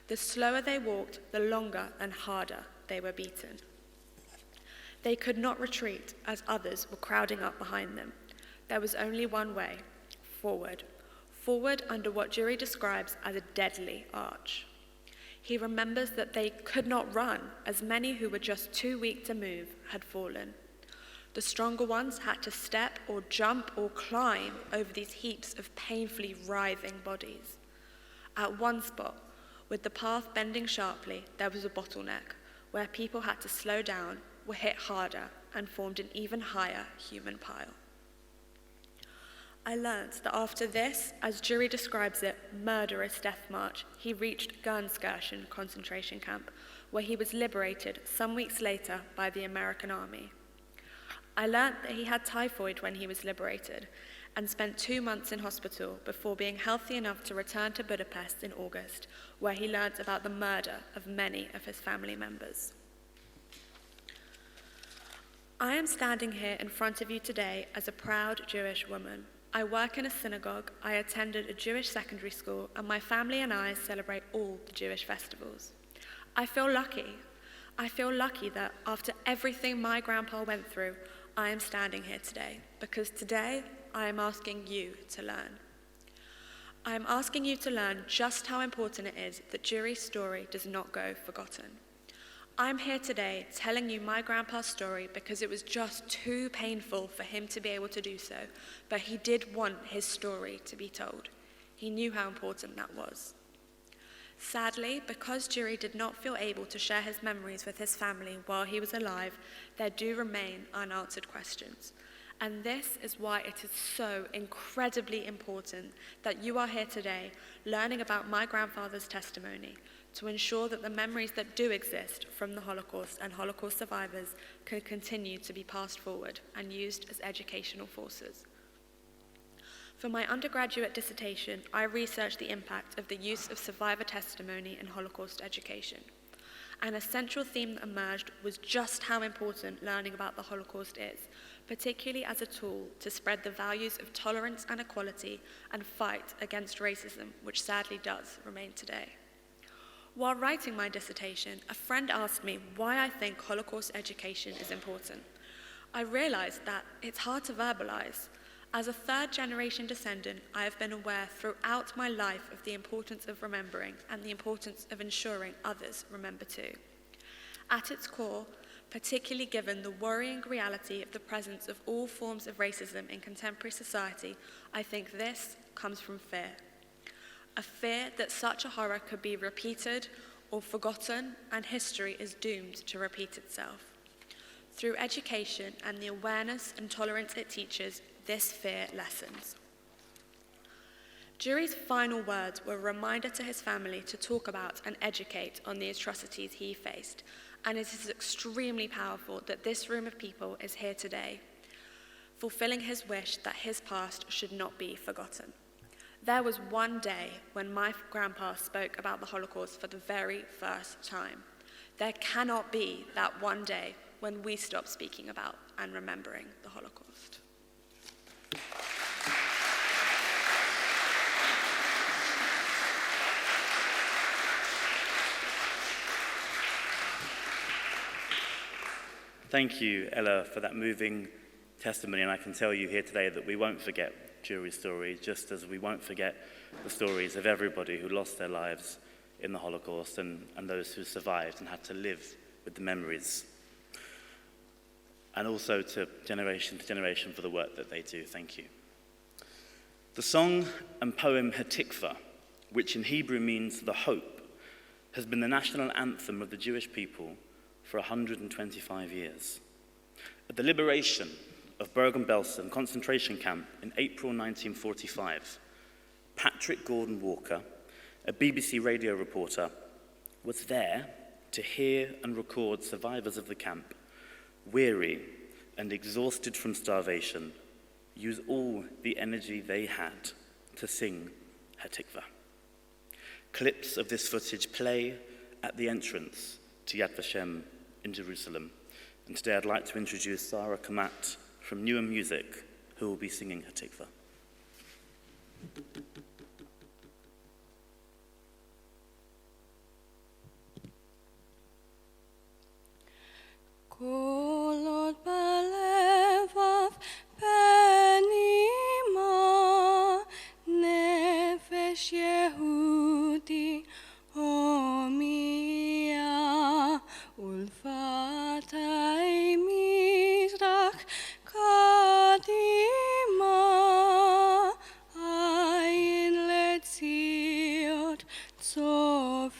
The slower they walked, the longer and harder they were beaten. They could not retreat as others were crowding up behind them. There was only one way, forward. Forward under what Jury describes as a deadly arch. He remembers that they could not run, as many who were just too weak to move had fallen. The stronger ones had to step or jump or climb over these heaps of painfully writhing bodies. At one spot, with the path bending sharply, there was a bottleneck where people had to slow down, were hit harder, and formed an even higher human pile. I learnt that after this, as Jury describes it, murderous death march, he reached Gernskirchen concentration camp, where he was liberated some weeks later by the American army. I learnt that he had typhoid when he was liberated and spent 2 months in hospital before being healthy enough to return to Budapest in August, where he learnt about the murder of many of his family members. I am standing here in front of you today as a proud Jewish woman. I work in a synagogue, I attended a Jewish secondary school, and my family and I celebrate all the Jewish festivals. I feel lucky. I feel lucky that after everything my grandpa went through, I am standing here today, because today I am asking you to learn. I am asking you to learn just how important it is that Jury's story does not go forgotten. I'm here today telling you my grandpa's story because it was just too painful for him to be able to do so, but he did want his story to be told. He knew how important that was. Sadly, because Jury did not feel able to share his memories with his family while he was alive, there do remain unanswered questions. And this is why it is so incredibly important that you are here today learning about my grandfather's testimony, to ensure that the memories that do exist from the Holocaust and Holocaust survivors can continue to be passed forward and used as educational forces. For my undergraduate dissertation, I researched the impact of the use of survivor testimony in Holocaust education. And a central theme that emerged was just how important learning about the Holocaust is, particularly as a tool to spread the values of tolerance and equality and fight against racism, which sadly does remain today. While writing my dissertation, a friend asked me why I think Holocaust education is important. I realized that it's hard to verbalize. As a third-generation descendant, I have been aware throughout my life of the importance of remembering and the importance of ensuring others remember too. At its core, particularly given the worrying reality of the presence of all forms of racism in contemporary society, I think this comes from fear. A fear that such a horror could be repeated or forgotten, and history is doomed to repeat itself. Through education and the awareness and tolerance it teaches, this fear lessens. Jury's final words were a reminder to his family to talk about and educate on the atrocities he faced, and it is extremely powerful that this room of people is here today, fulfilling his wish that his past should not be forgotten. There was one day when my grandpa spoke about the Holocaust for the very first time. There cannot be that one day when we stop speaking about and remembering the Holocaust. Thank you, Ella, for that moving testimony, and I can tell you here today that we won't forget Jury's story, just as we won't forget the stories of everybody who lost their lives in the Holocaust and those who survived and had to live with the memories. And also to generation for the work that they do. Thank you. The song and poem Hatikva, which in Hebrew means the hope, has been the national anthem of the Jewish people for 125 years. At the liberation of Bergen-Belsen concentration camp in April 1945, Patrick Gordon Walker, a BBC radio reporter, was there to hear and record survivors of the camp, weary and exhausted from starvation, use all the energy they had to sing Hatikva. Clips of this footage play at the entrance to Yad Vashem in Jerusalem. And today I'd like to introduce Sarah Kamat from Newer Music, who will be singing Hatikva. Kolot balevav penima nefesh Yehudi homia ulfatai mizrach kadima ayin letziot Sophia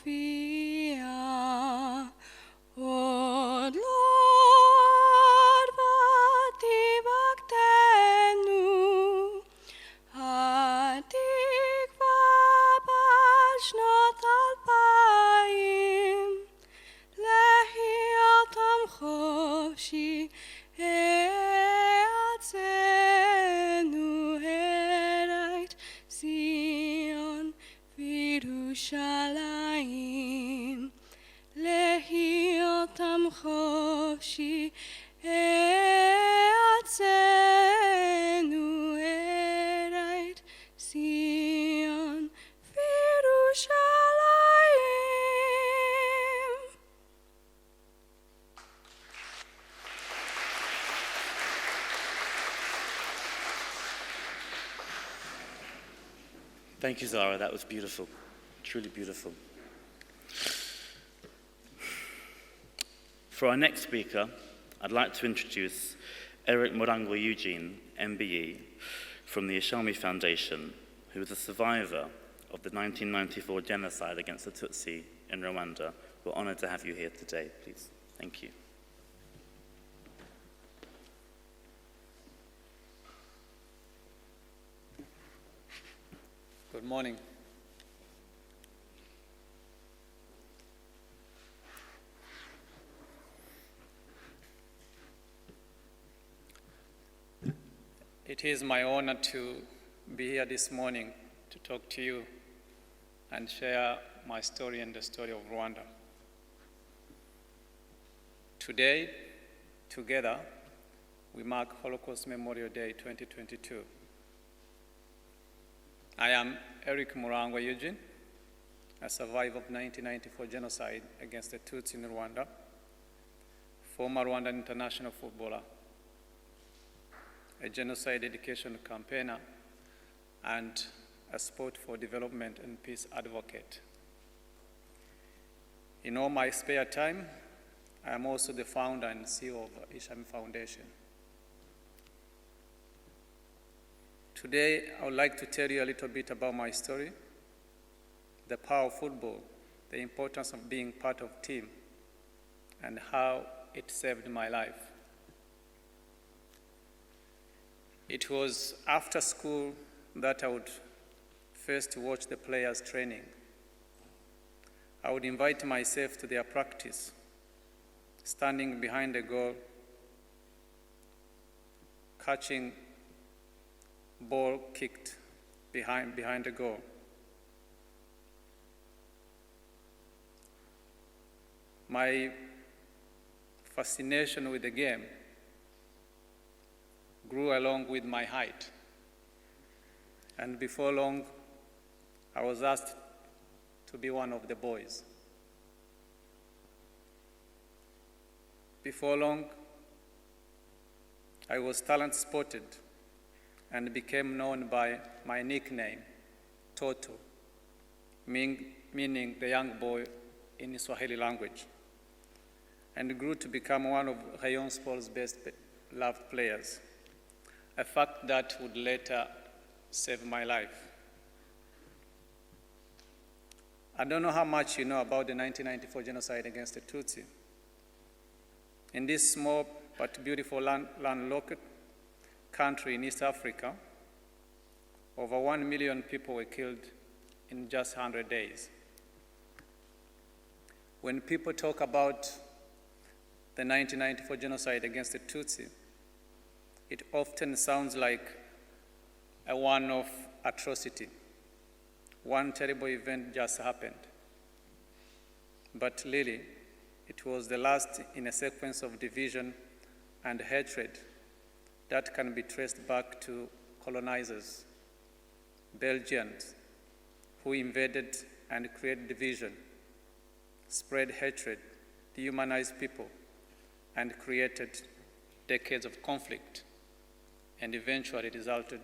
od Lord vativaktenu hatikva bashnot alpayim lehiatam chofshi eatzenu erait Zion v'Yerushalayim lehiatam chofshi eatzenu erait Zion v'Yerushalayim. Thank you, Zara. That was beautiful, truly beautiful. For our next speaker, I'd like to introduce Murangwa Eugene MBE from the Ishami Foundation, who is a survivor of the 1994 genocide against the Tutsi in Rwanda. We're honored to have you here today, please. Thank you. Good morning. It is my honor to be here this morning to talk to you and share my story and the story of Rwanda. Today, together, we mark Holocaust Memorial Day 2022. I am Murangwa Eugene, a survivor of 1994 genocide against the Tutsi in Rwanda, former Rwandan international footballer, a genocide education campaigner, and a sport for development and peace advocate. In all my spare time, I am also the founder and CEO of Ishami Foundation. Today, I would like to tell you a little bit about my story, the power of football, the importance of being part of a team, and how it saved my life. It was after school that I would first watch the players training. I would invite myself to their practice, standing behind the goal, catching ball kicked behind the goal. My fascination with the game grew along with my height. And before long, I was asked to be one of the boys. Before long, I was talent spotted and became known by my nickname, Toto, meaning the young boy in Swahili language, and grew to become one of Rayon Sport's best loved players, a fact that would later save my life. I don't know how much you know about the 1994 genocide against the Tutsi. In this small but beautiful landlocked country in East Africa, over 1 million people were killed in just 100 days. When people talk about the 1994 genocide against the Tutsi, it often sounds like a one-off atrocity. One terrible event just happened. But really, It was the last in a sequence of division and hatred that can be traced back to colonizers, Belgians, who invaded and created division, spread hatred, dehumanized people, and created decades of conflict, and eventually resulted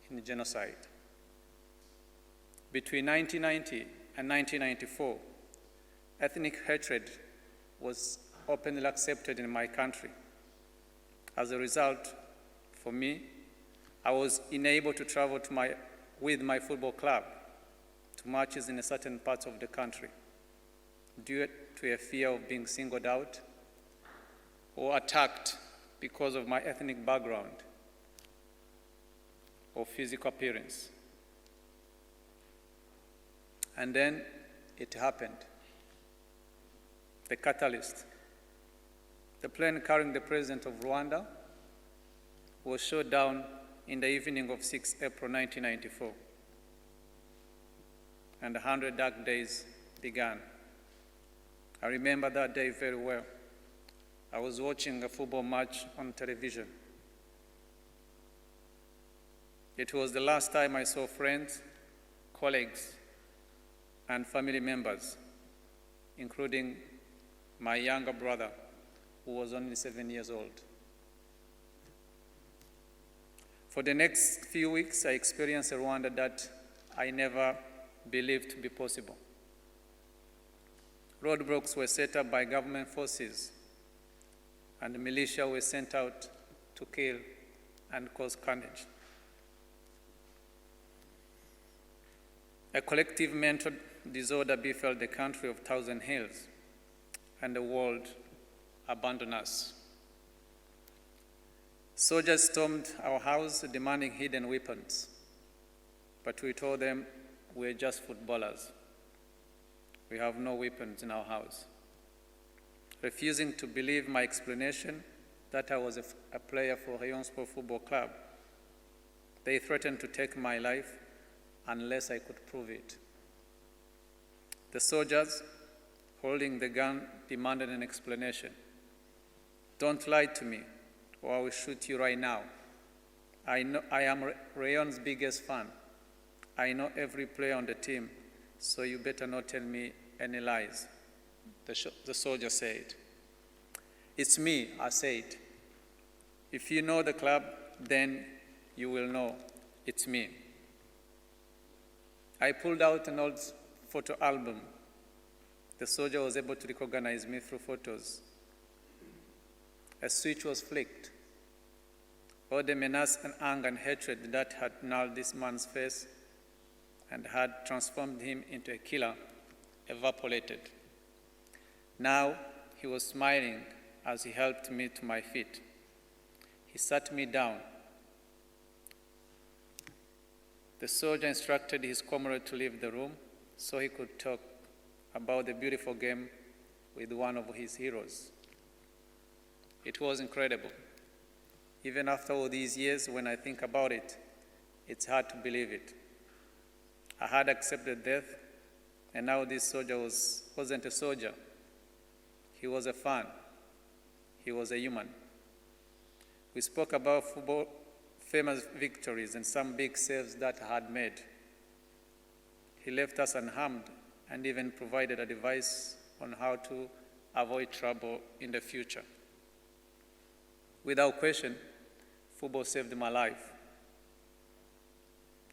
in genocide. Between 1990 and 1994, ethnic hatred was openly accepted in my country. As a result, for me, I was unable to travel with my football club to matches in certain parts of the country due to a fear of being singled out or attacked because of my ethnic background or physical appearance. And then it happened. The catalyst. The plane carrying the president of Rwanda was shot down in the evening of 6 April 1994. And 100 dark days began. I remember that day very well. I was watching a football match on television. It was the last time I saw friends, colleagues, and family members, including my younger brother, who was only 7 years old. For the next few weeks, I experienced a Rwanda that I never believed to be possible. Roadblocks were set up by government forces, and the militia were sent out to kill and cause carnage. A collective mental disorder befell the country of Thousand Hills, and the world abandoned us. Soldiers stormed our house demanding hidden weapons, but we told them we're just footballers. We have no weapons in our house. Refusing to believe my explanation that I was a player for Rayon Sport Football Club, they threatened to take my life unless I could prove it. The soldiers holding the gun demanded an explanation. Don't lie to me, or I will shoot you right now. I am Rayon's biggest fan. I know every player on the team, so you better not tell me any lies, the soldier said. It's me, I said. If you know the club, then you will know it's me. I pulled out an old photo album. The soldier was able to recognize me through photos. A switch was flicked. All the menace and anger and hatred that had gnarled this man's face and had transformed him into a killer evaporated. Now he was smiling as he helped me to my feet. He sat me down. The soldier instructed his comrade to leave the room so he could talk about the beautiful game with one of his heroes. It was incredible. Even after all these years, when I think about it, it's hard to believe it. I had accepted death, and now this soldier wasn't a soldier. He was a fan. He was a human. We spoke about football, famous victories, and some big saves that I had made. He left us unharmed and even provided advice on how to avoid trouble in the future. Without question, football saved my life.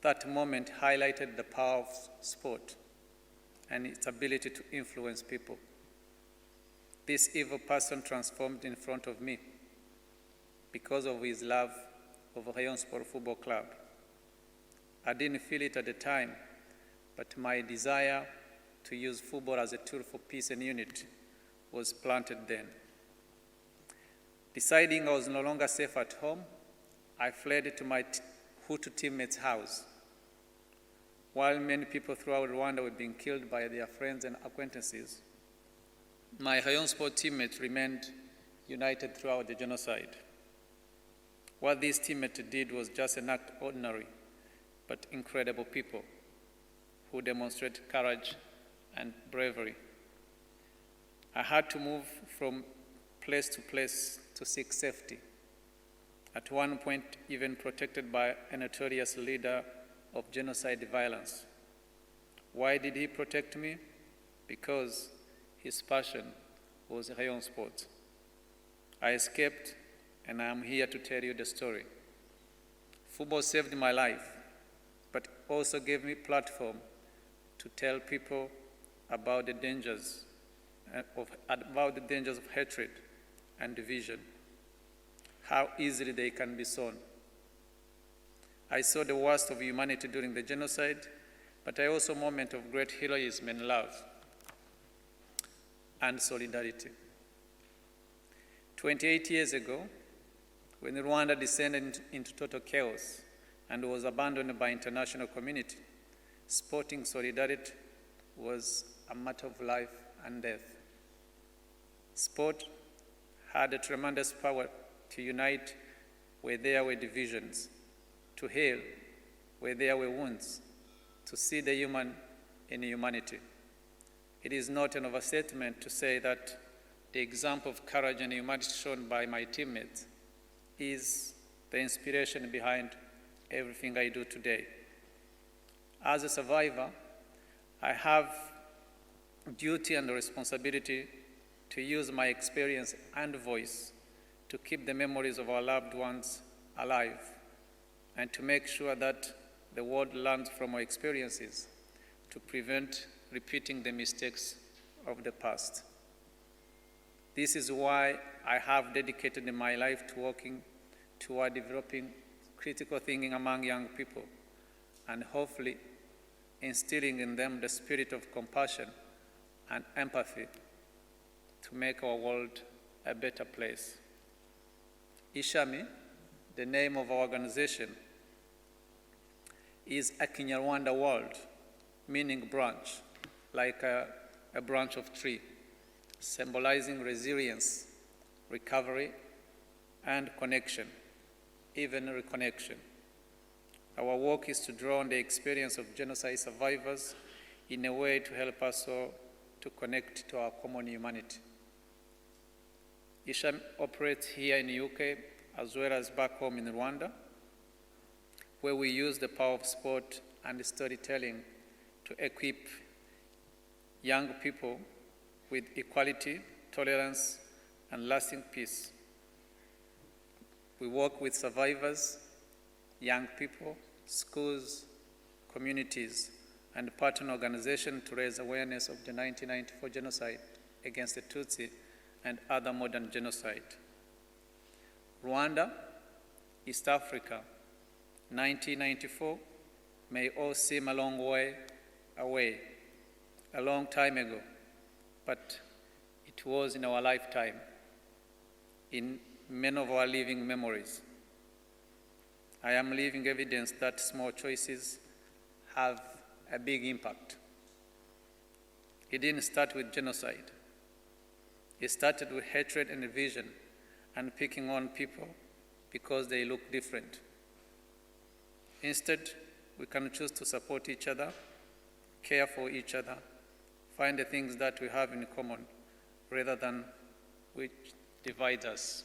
That moment highlighted the power of sport and its ability to influence people. This evil person transformed in front of me because of his love of Rayon Sport Football Club. I didn't feel it at the time, but my desire to use football as a tool for peace and unity was planted then. Deciding I was no longer safe at home, I fled to my Hutu teammates' house. While many people throughout Rwanda were being killed by their friends and acquaintances, my Rayon Sport teammates remained united throughout the genocide. What these teammates did was just an act of ordinary but incredible people who demonstrated courage and bravery. I had to move from place to place to seek safety. At one point, even protected by a notorious leader of genocide violence. Why did he protect me? Because his passion was rayon sport. I escaped, and I am here to tell you the story. Football saved my life, but also gave me a platform to tell people about the dangers of hatred and division, how easily they can be sown. I saw the worst of humanity during the genocide, but I also saw a moment of great heroism and love and solidarity. 28 years ago, when Rwanda descended into total chaos and was abandoned by international community, sporting solidarity was a matter of life and death. Sport had a tremendous power to unite where there were divisions, to heal where there were wounds, to see the human in humanity. It is not an overstatement to say that the example of courage and humanity shown by my teammates is the inspiration behind everything I do today. As a survivor, I have duty and responsibility to use my experience and voice to keep the memories of our loved ones alive and to make sure that the world learns from our experiences to prevent repeating the mistakes of the past. This is why I have dedicated my life to working toward developing critical thinking among young people and hopefully instilling in them the spirit of compassion and empathy to make our world a better place. Ishami, the name of our organization, is a Kinyarwanda word, meaning branch, like a branch of tree, symbolizing resilience, recovery, and connection, even reconnection. Our work is to draw on the experience of genocide survivors in a way to help us all to connect to our common humanity. Ishami operates here in the UK as well as back home in Rwanda, where we use the power of sport and storytelling to equip young people with equality, tolerance, and lasting peace. We work with survivors, young people, schools, communities, and partner organizations to raise awareness of the 1994 genocide against the Tutsi and other modern genocide. Rwanda, East Africa, 1994 may all seem a long way away, a long time ago, but it was in our lifetime, in many of our living memories. I am living evidence that small choices have a big impact. It didn't start with genocide. It started with hatred and division and picking on people because they look different. Instead, we can choose to support each other, care for each other, find the things that we have in common rather than which divide us.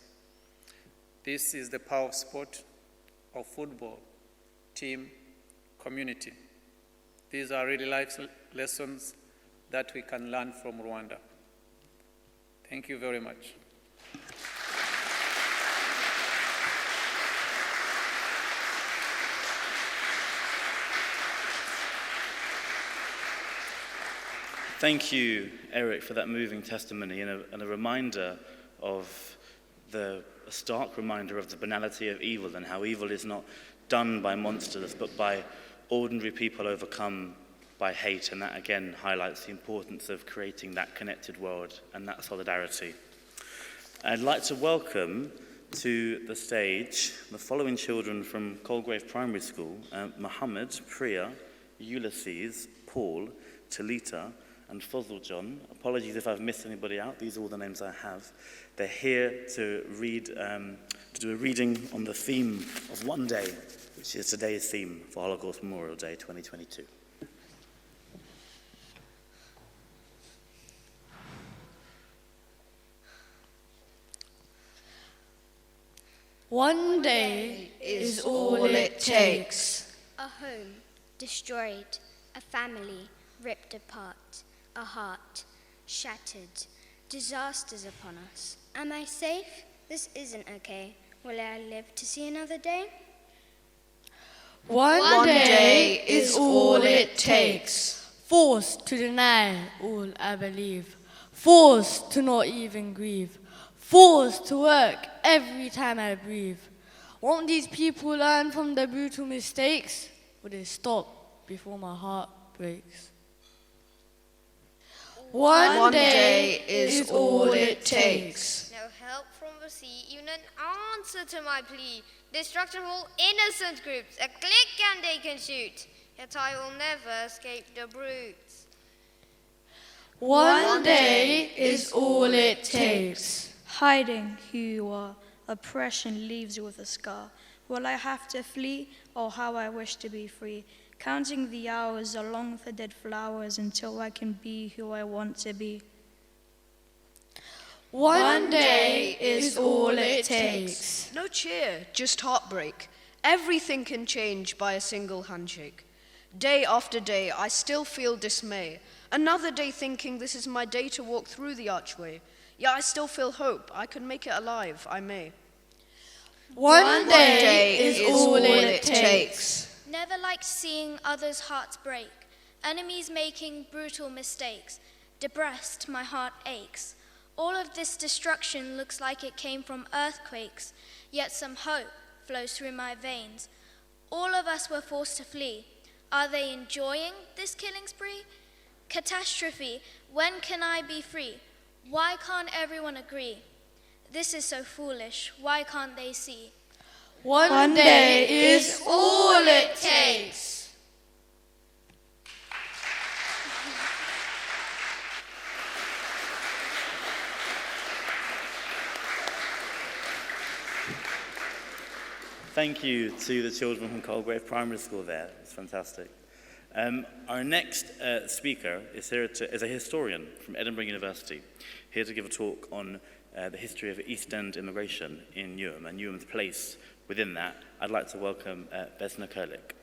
This is the power of sport, of football, team, community. These are really life lessons that we can learn from Rwanda. Thank you very much. Thank you, Eric, for that moving testimony and a reminder of a stark reminder of the banality of evil and how evil is not done by monsters but by ordinary people overcome by hate, and that again highlights the importance of creating that connected world and that solidarity. I'd like to welcome to the stage the following children from Colgrave Primary School: Mohammed, Priya, Ulysses, Paul, Talita, and Fozl John. Apologies if I've missed anybody out. These are all the names I have. They're here to read, to do a reading on the theme of One Day, which is today's theme for Holocaust Memorial Day 2022. One day is all it takes. A home destroyed, a family ripped apart, a heart shattered, disasters upon us. Am I safe? This isn't okay. Will I live to see another day? One day is all it takes. Forced to deny all I believe. Forced to not even grieve. Forced to work every time I breathe. Won't these people learn from their brutal mistakes? Will they stop before my heart breaks? One day is all it takes. No help from the sea, even an answer to my plea. Destruction of all innocent groups, a click and they can shoot. Yet I will never escape the brutes. One day is all it takes. Hiding who you are, oppression leaves you with a scar. Will I have to flee? Oh, how I wish to be free. Counting the hours along with the dead flowers until I can be who I want to be. One day is all it takes. No cheer, just heartbreak. Everything can change by a single handshake. Day after day, I still feel dismay. Another day thinking this is my day to walk through the archway. Yeah, I still feel hope. I can make it alive, I may. One day is all it takes. Never liked seeing others' hearts break, enemies making brutal mistakes. Depressed, my heart aches. All of this destruction looks like it came from earthquakes, yet some hope flows through my veins. All of us were forced to flee. Are they enjoying this killing spree? Catastrophe, when can I be free? Why can't everyone agree? This is so foolish, why can't they see? One day is all it takes. Thank you to the children from Colgrave Primary School there. It's fantastic. Our next speaker is a historian from Edinburgh University, here to give a talk on the history of East End immigration in Newham and Newham's place within that. I'd like to welcome Vesna Kurlik.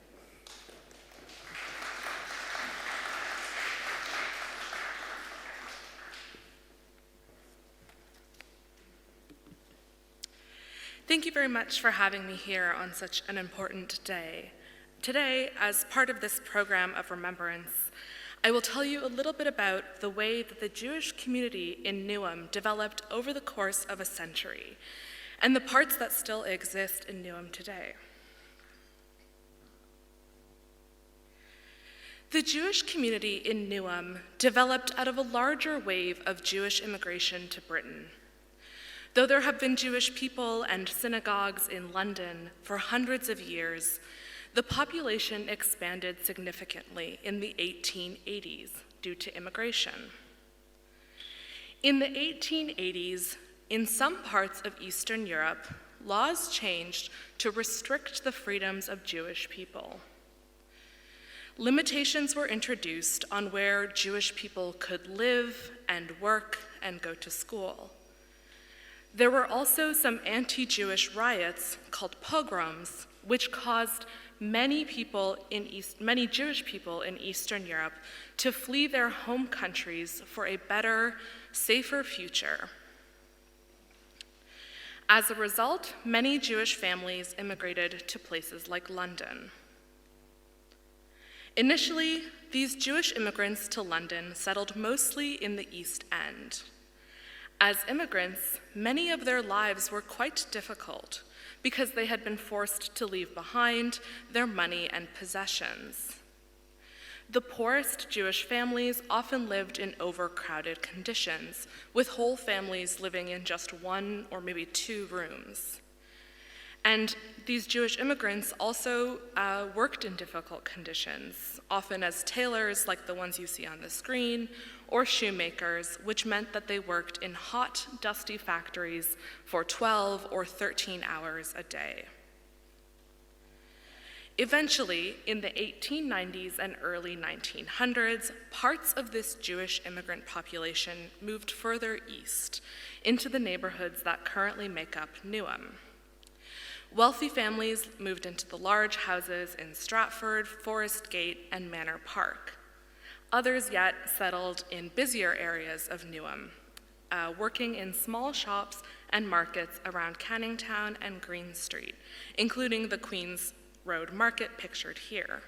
Thank you very much for having me here on such an important day. Today, as part of this program of remembrance, I will tell you a little bit about the way that the Jewish community in Newham developed over the course of a century, and the parts that still exist in Newham today. The Jewish community in Newham developed out of a larger wave of Jewish immigration to Britain. Though there have been Jewish people and synagogues in London for hundreds of years, the population expanded significantly in the 1880s due to immigration. In the 1880s, in some parts of Eastern Europe, laws changed to restrict the freedoms of Jewish people. Limitations were introduced on where Jewish people could live and work and go to school. There were also some anti-Jewish riots called pogroms, which caused many Jewish people in Eastern Europe to flee their home countries for a better, safer future. As a result, many Jewish families immigrated to places like London. Initially, these Jewish immigrants to London settled mostly in the East End. As immigrants, many of their lives were quite difficult because they had been forced to leave behind their money and possessions. The poorest Jewish families often lived in overcrowded conditions, with whole families living in just one or maybe two rooms. And these Jewish immigrants also worked in difficult conditions, often as tailors like the ones you see on the screen, or shoemakers, which meant that they worked in hot, dusty factories for 12 or 13 hours a day. Eventually, in the 1890s and early 1900s, parts of this Jewish immigrant population moved further east into the neighborhoods that currently make up Newham. Wealthy families moved into the large houses in Stratford, Forest Gate, and Manor Park. Others yet settled in busier areas of Newham, working in small shops and markets around Canning Town and Green Street, including the Queen's Road Market pictured here.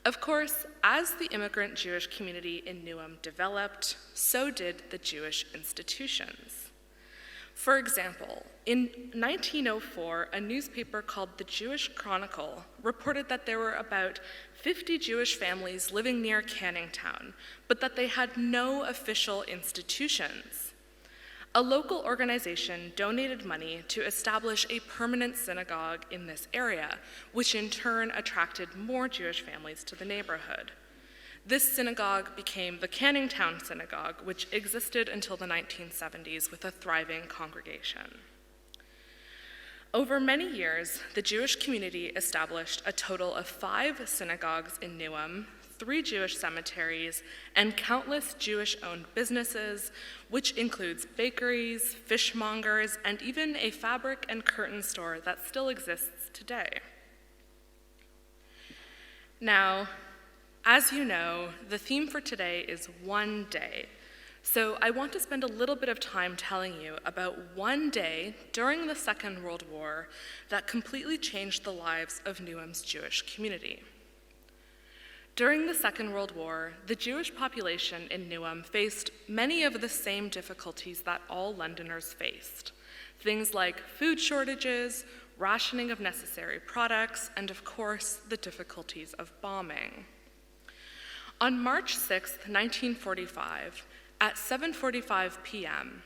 Of course, as the immigrant Jewish community in Newham developed, so did the Jewish institutions. For example, in 1904, a newspaper called the Jewish Chronicle reported that there were about 50 Jewish families living near Canning Town, but that they had no official institutions. A local organization donated money to establish a permanent synagogue in this area, which in turn attracted more Jewish families to the neighborhood. This synagogue became the Canning Town Synagogue, which existed until the 1970s with a thriving congregation. Over many years, the Jewish community established a total of 5 synagogues in Newham, 3 Jewish cemeteries, and countless Jewish-owned businesses, which includes bakeries, fishmongers, and even a fabric and curtain store that still exists today. Now, as you know, the theme for today is one day. So I want to spend a little bit of time telling you about one day during the Second World War that completely changed the lives of Newham's Jewish community. During the Second World War, the Jewish population in Newham faced many of the same difficulties that all Londoners faced. Things like food shortages, rationing of necessary products, and of course, the difficulties of bombing. On March 6, 1945, at 7:45 p.m.,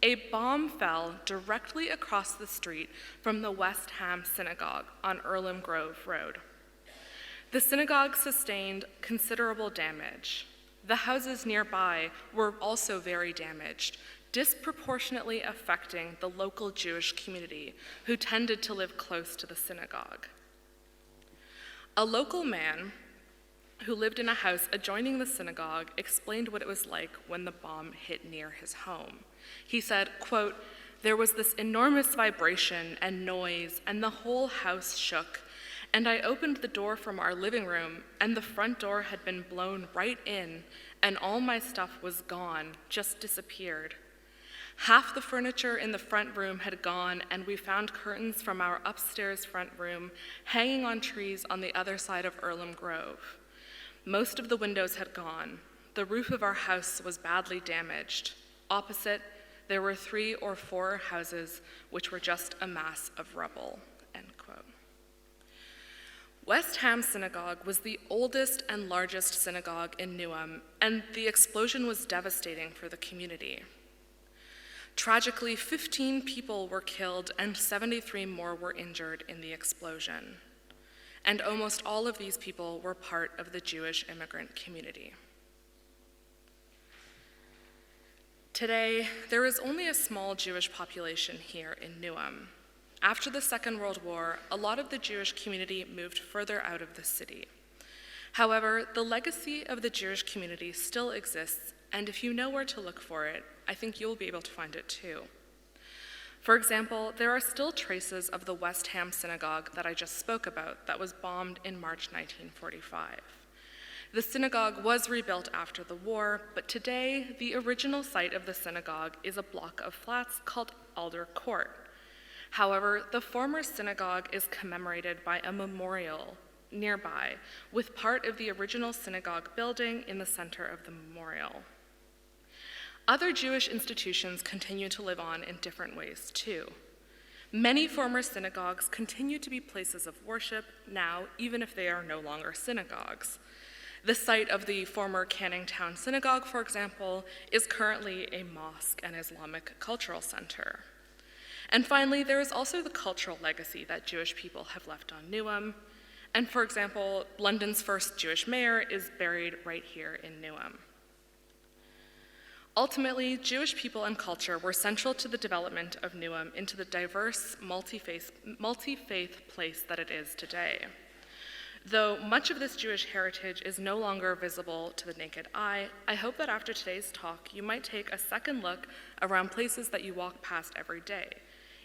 a bomb fell directly across the street from the West Ham Synagogue on Earlham Grove Road. The synagogue sustained considerable damage. The houses nearby were also very damaged, disproportionately affecting the local Jewish community who tended to live close to the synagogue. A local man who lived in a house adjoining the synagogue explained what it was like when the bomb hit near his home. He said, quote, "There was this enormous vibration and noise, and the whole house shook. And I opened the door from our living room, and the front door had been blown right in, and all my stuff was gone, just disappeared. Half the furniture in the front room had gone, and we found curtains from our upstairs front room hanging on trees on the other side of Earlham Grove. Most of the windows had gone. The roof of our house was badly damaged. Opposite, there were 3 or 4 houses which were just a mass of rubble." End quote. West Ham Synagogue was the oldest and largest synagogue in Newham, and the explosion was devastating for the community. Tragically, 15 people were killed and 73 more were injured in the explosion. And almost all of these people were part of the Jewish immigrant community. Today, there is only a small Jewish population here in Newham. After the Second World War, a lot of the Jewish community moved further out of the city. However, the legacy of the Jewish community still exists, and if you know where to look for it, I think you'll be able to find it too. For example, there are still traces of the West Ham Synagogue that I just spoke about that was bombed in March 1945. The synagogue was rebuilt after the war, but today, the original site of the synagogue is a block of flats called Alder Court. However, the former synagogue is commemorated by a memorial nearby, with part of the original synagogue building in the center of the memorial. Other Jewish institutions continue to live on in different ways too. Many former synagogues continue to be places of worship now, even if they are no longer synagogues. The site of the former Canning Town Synagogue, for example, is currently a mosque and Islamic cultural center. And finally, there is also the cultural legacy that Jewish people have left on Newham. And for example, London's first Jewish mayor is buried right here in Newham. Ultimately, Jewish people and culture were central to the development of Newham into the diverse, multi-faith place that it is today. Though much of this Jewish heritage is no longer visible to the naked eye, I hope that after today's talk, you might take a second look around places that you walk past every day.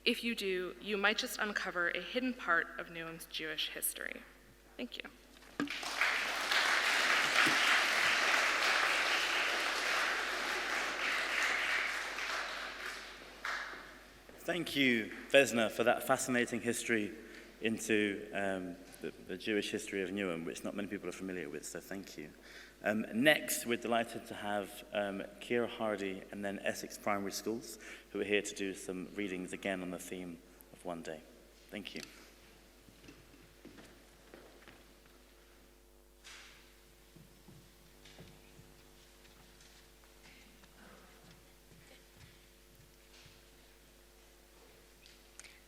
If you do, you might just uncover a hidden part of Newham's Jewish history. Thank you. Thank you, Vesna, for that fascinating history into the Jewish history of Newham, which not many people are familiar with, so thank you. Next, we're delighted to have Keira Hardy and then Essex Primary Schools, who are here to do some readings again on the theme of One Day. Thank you.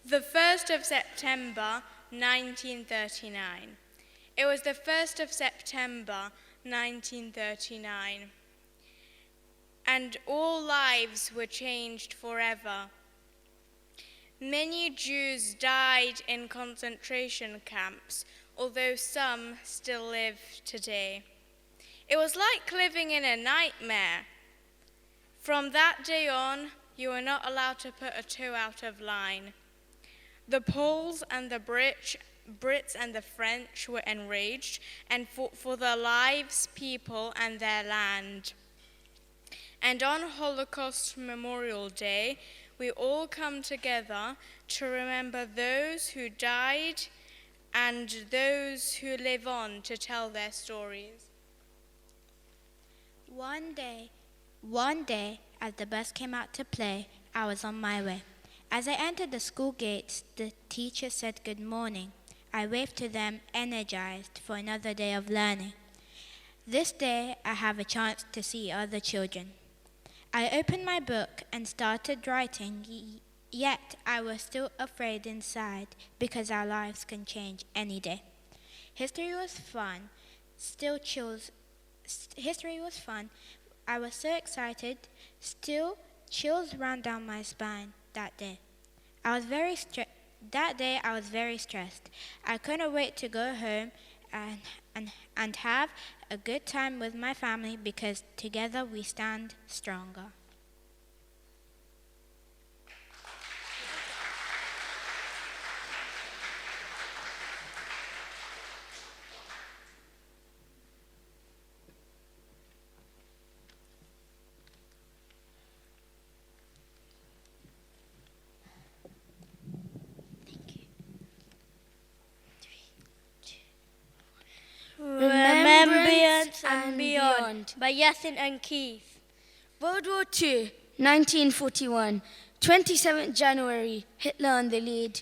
The 1st of September, 1939. It was the 1st of September, 1939, and all lives were changed forever. Many Jews died in concentration camps, although some still live today. It was like living in a nightmare. From that day on, you were not allowed to put a toe out of line. The Poles and the Brits and the French were enraged and fought for their lives, people, and their land. And on Holocaust Memorial Day, we all come together to remember those who died and those who live on to tell their stories. One day, as the bus came out to play, I was on my way. As I entered the school gates, the teacher said good morning. I waved to them, energized for another day of learning. This day, I have a chance to see other children. I opened my book and started writing, yet I was still afraid inside because our lives can change any day. History was fun. History was fun. I was so excited. Still, chills ran down my spine that day. I was very stressed. I couldn't wait to go home and have a good time with my family because together we stand stronger. Remembrance and Beyond by Yassin and Keith. World War II, 1941, 27th January, Hitler on the lead.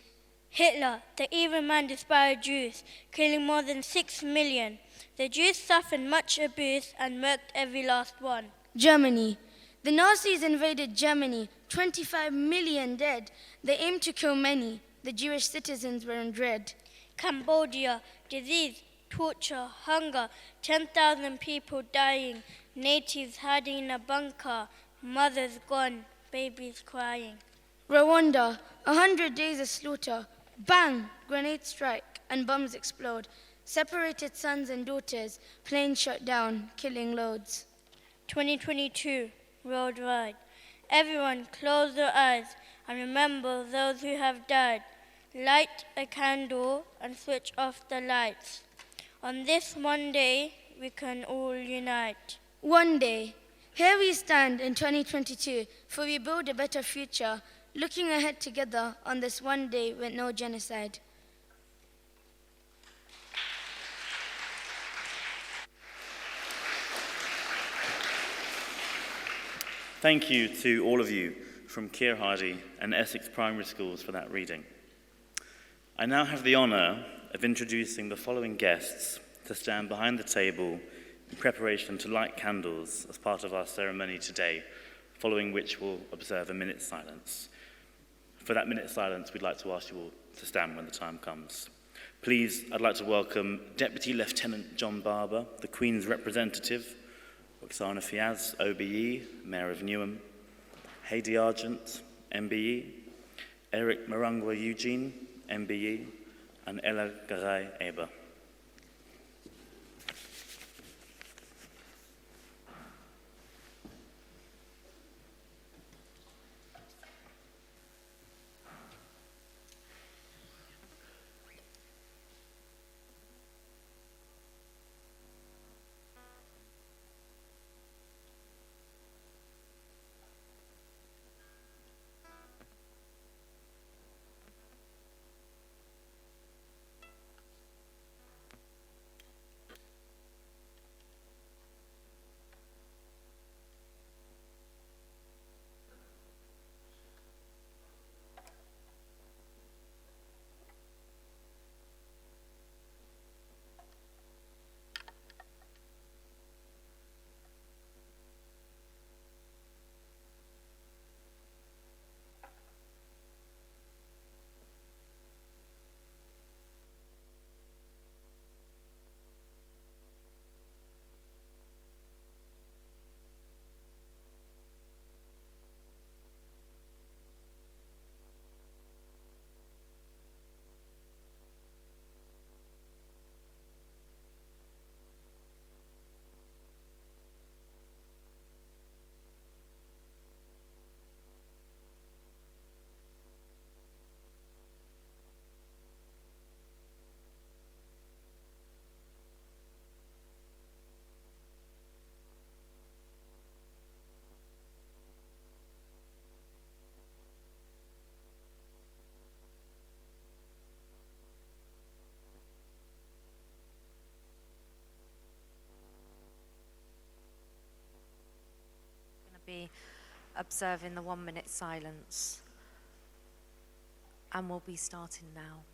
Hitler, the evil man, despised Jews, killing more than 6 million. The Jews suffered much abuse and murked every last one. Germany. The Nazis invaded Germany, 25 million dead. They aimed to kill many. The Jewish citizens were in dread. Cambodia, disease, torture, hunger, 10,000 people dying, natives hiding in a bunker, mothers gone, babies crying. Rwanda, 100 days of slaughter. Bang! Grenades strike and bombs explode. Separated sons and daughters, planes shut down, killing loads. 2022, worldwide. Everyone close their eyes and remember those who have died. Light a candle and switch off the lights. On this one day, we can all unite. One day. Here we stand in 2022, for we build a better future, looking ahead together on this one day with no genocide. Thank you to all of you from Keir Hardy and Essex Primary Schools for that reading. I now have the honour of introducing the following guests to stand behind the table in preparation to light candles as part of our ceremony today, following which we'll observe a minute's silence. For that minute's silence, we'd like to ask you all to stand when the time comes. Please, I'd like to welcome Deputy Lieutenant John Barber, the Queen's representative, Oksana Fiaz, OBE, Mayor of Newham, Hedi Argent MBE, Eric Murangwa Eugene MBE, and Ella Garai-Ebner. observing the 1 minute silence. And we'll be starting now.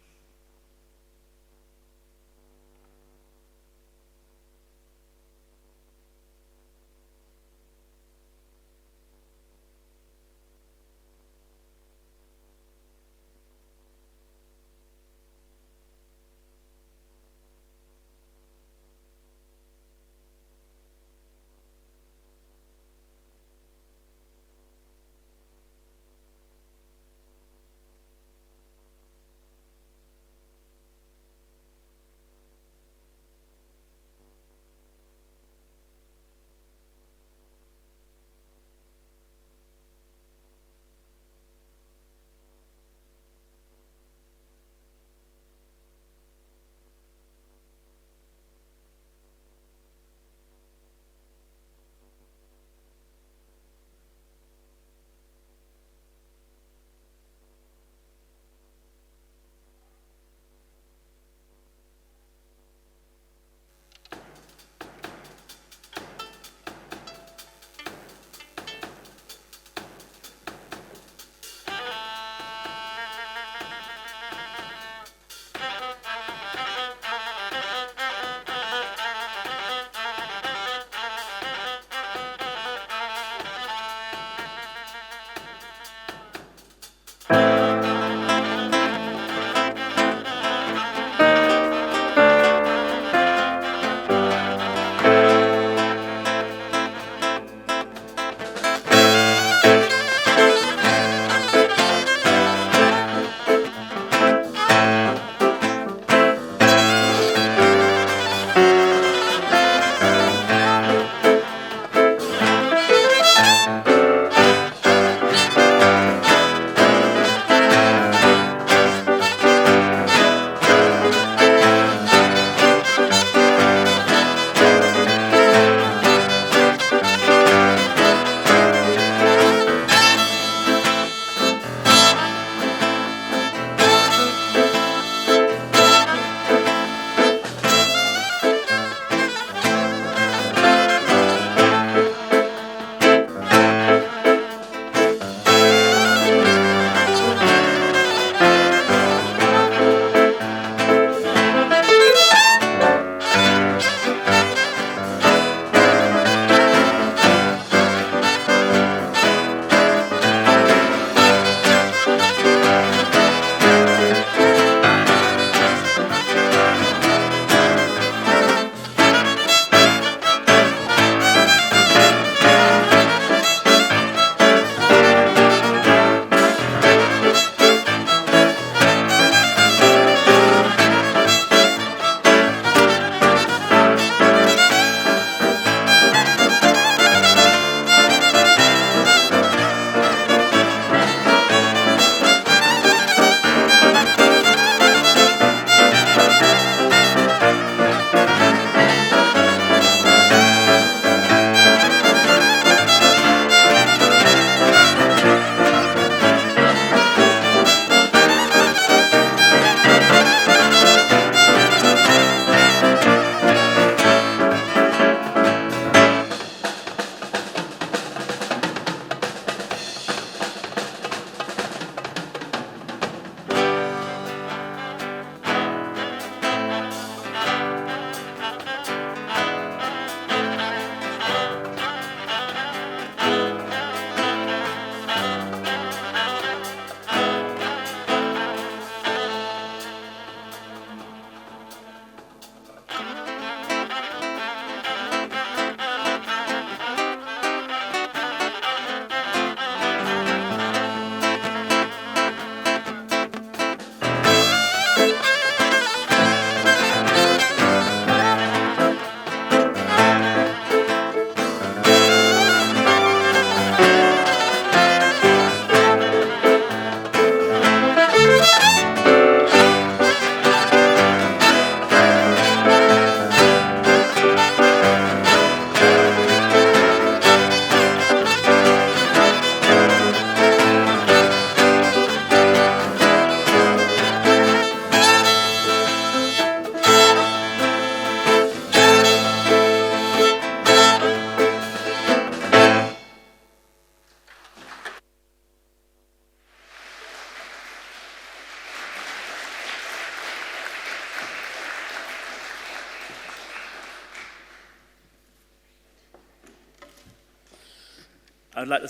I'd like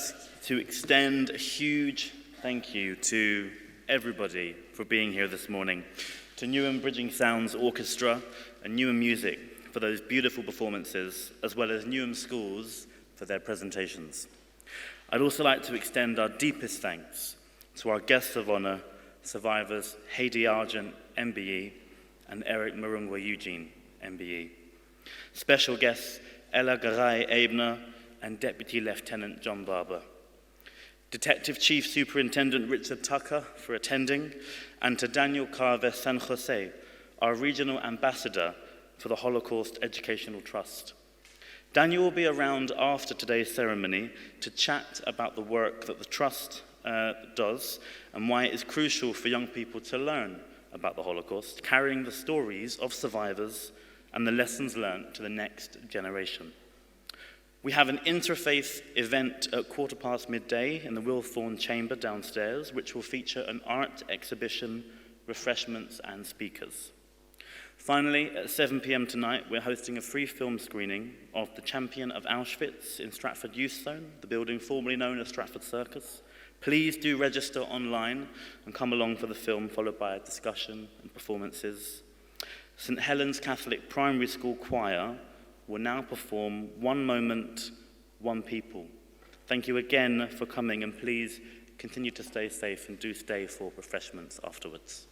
to extend a huge thank you to everybody for being here this morning, to Newham Bridging Sounds Orchestra and Newham Music for those beautiful performances, as well as Newham Schools for their presentations. I'd also like to extend our deepest thanks to our guests of honor, survivors Hedi Argent MBE and Murangwa Eugene MBE. Special guests Ella Garai-Ebner and Deputy Lieutenant John Barber. Detective Chief Superintendent Richard Tucker for attending, and to Daniel Carver San Jose, our Regional Ambassador for the Holocaust Educational Trust. Daniel will be around after today's ceremony to chat about the work that the Trust does and why it is crucial for young people to learn about the Holocaust, carrying the stories of survivors and the lessons learned to the next generation. We have an interfaith event at midday in the Wilthorne Chamber downstairs, which will feature an art exhibition, refreshments, and speakers. Finally, at 7 p.m. tonight, we're hosting a free film screening of The Champion of Auschwitz in Stratford Youth Zone, the building formerly known as Stratford Circus. Please do register online and come along for the film, followed by a discussion and performances. St. Helens Catholic Primary School Choir will now perform One Moment, One People. Thank you again for coming, and please continue to stay safe and do stay for refreshments afterwards.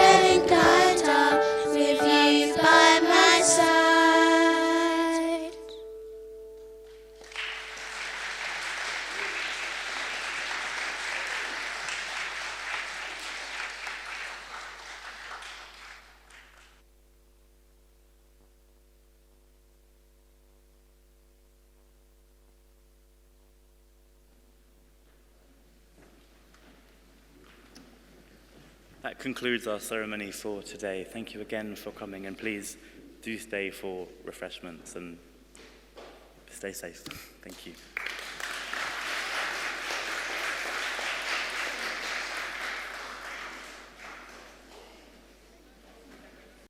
getting tighter with you by my side. That concludes our ceremony for today. Thank you again for coming, and please do stay for refreshments and stay safe. Thank you.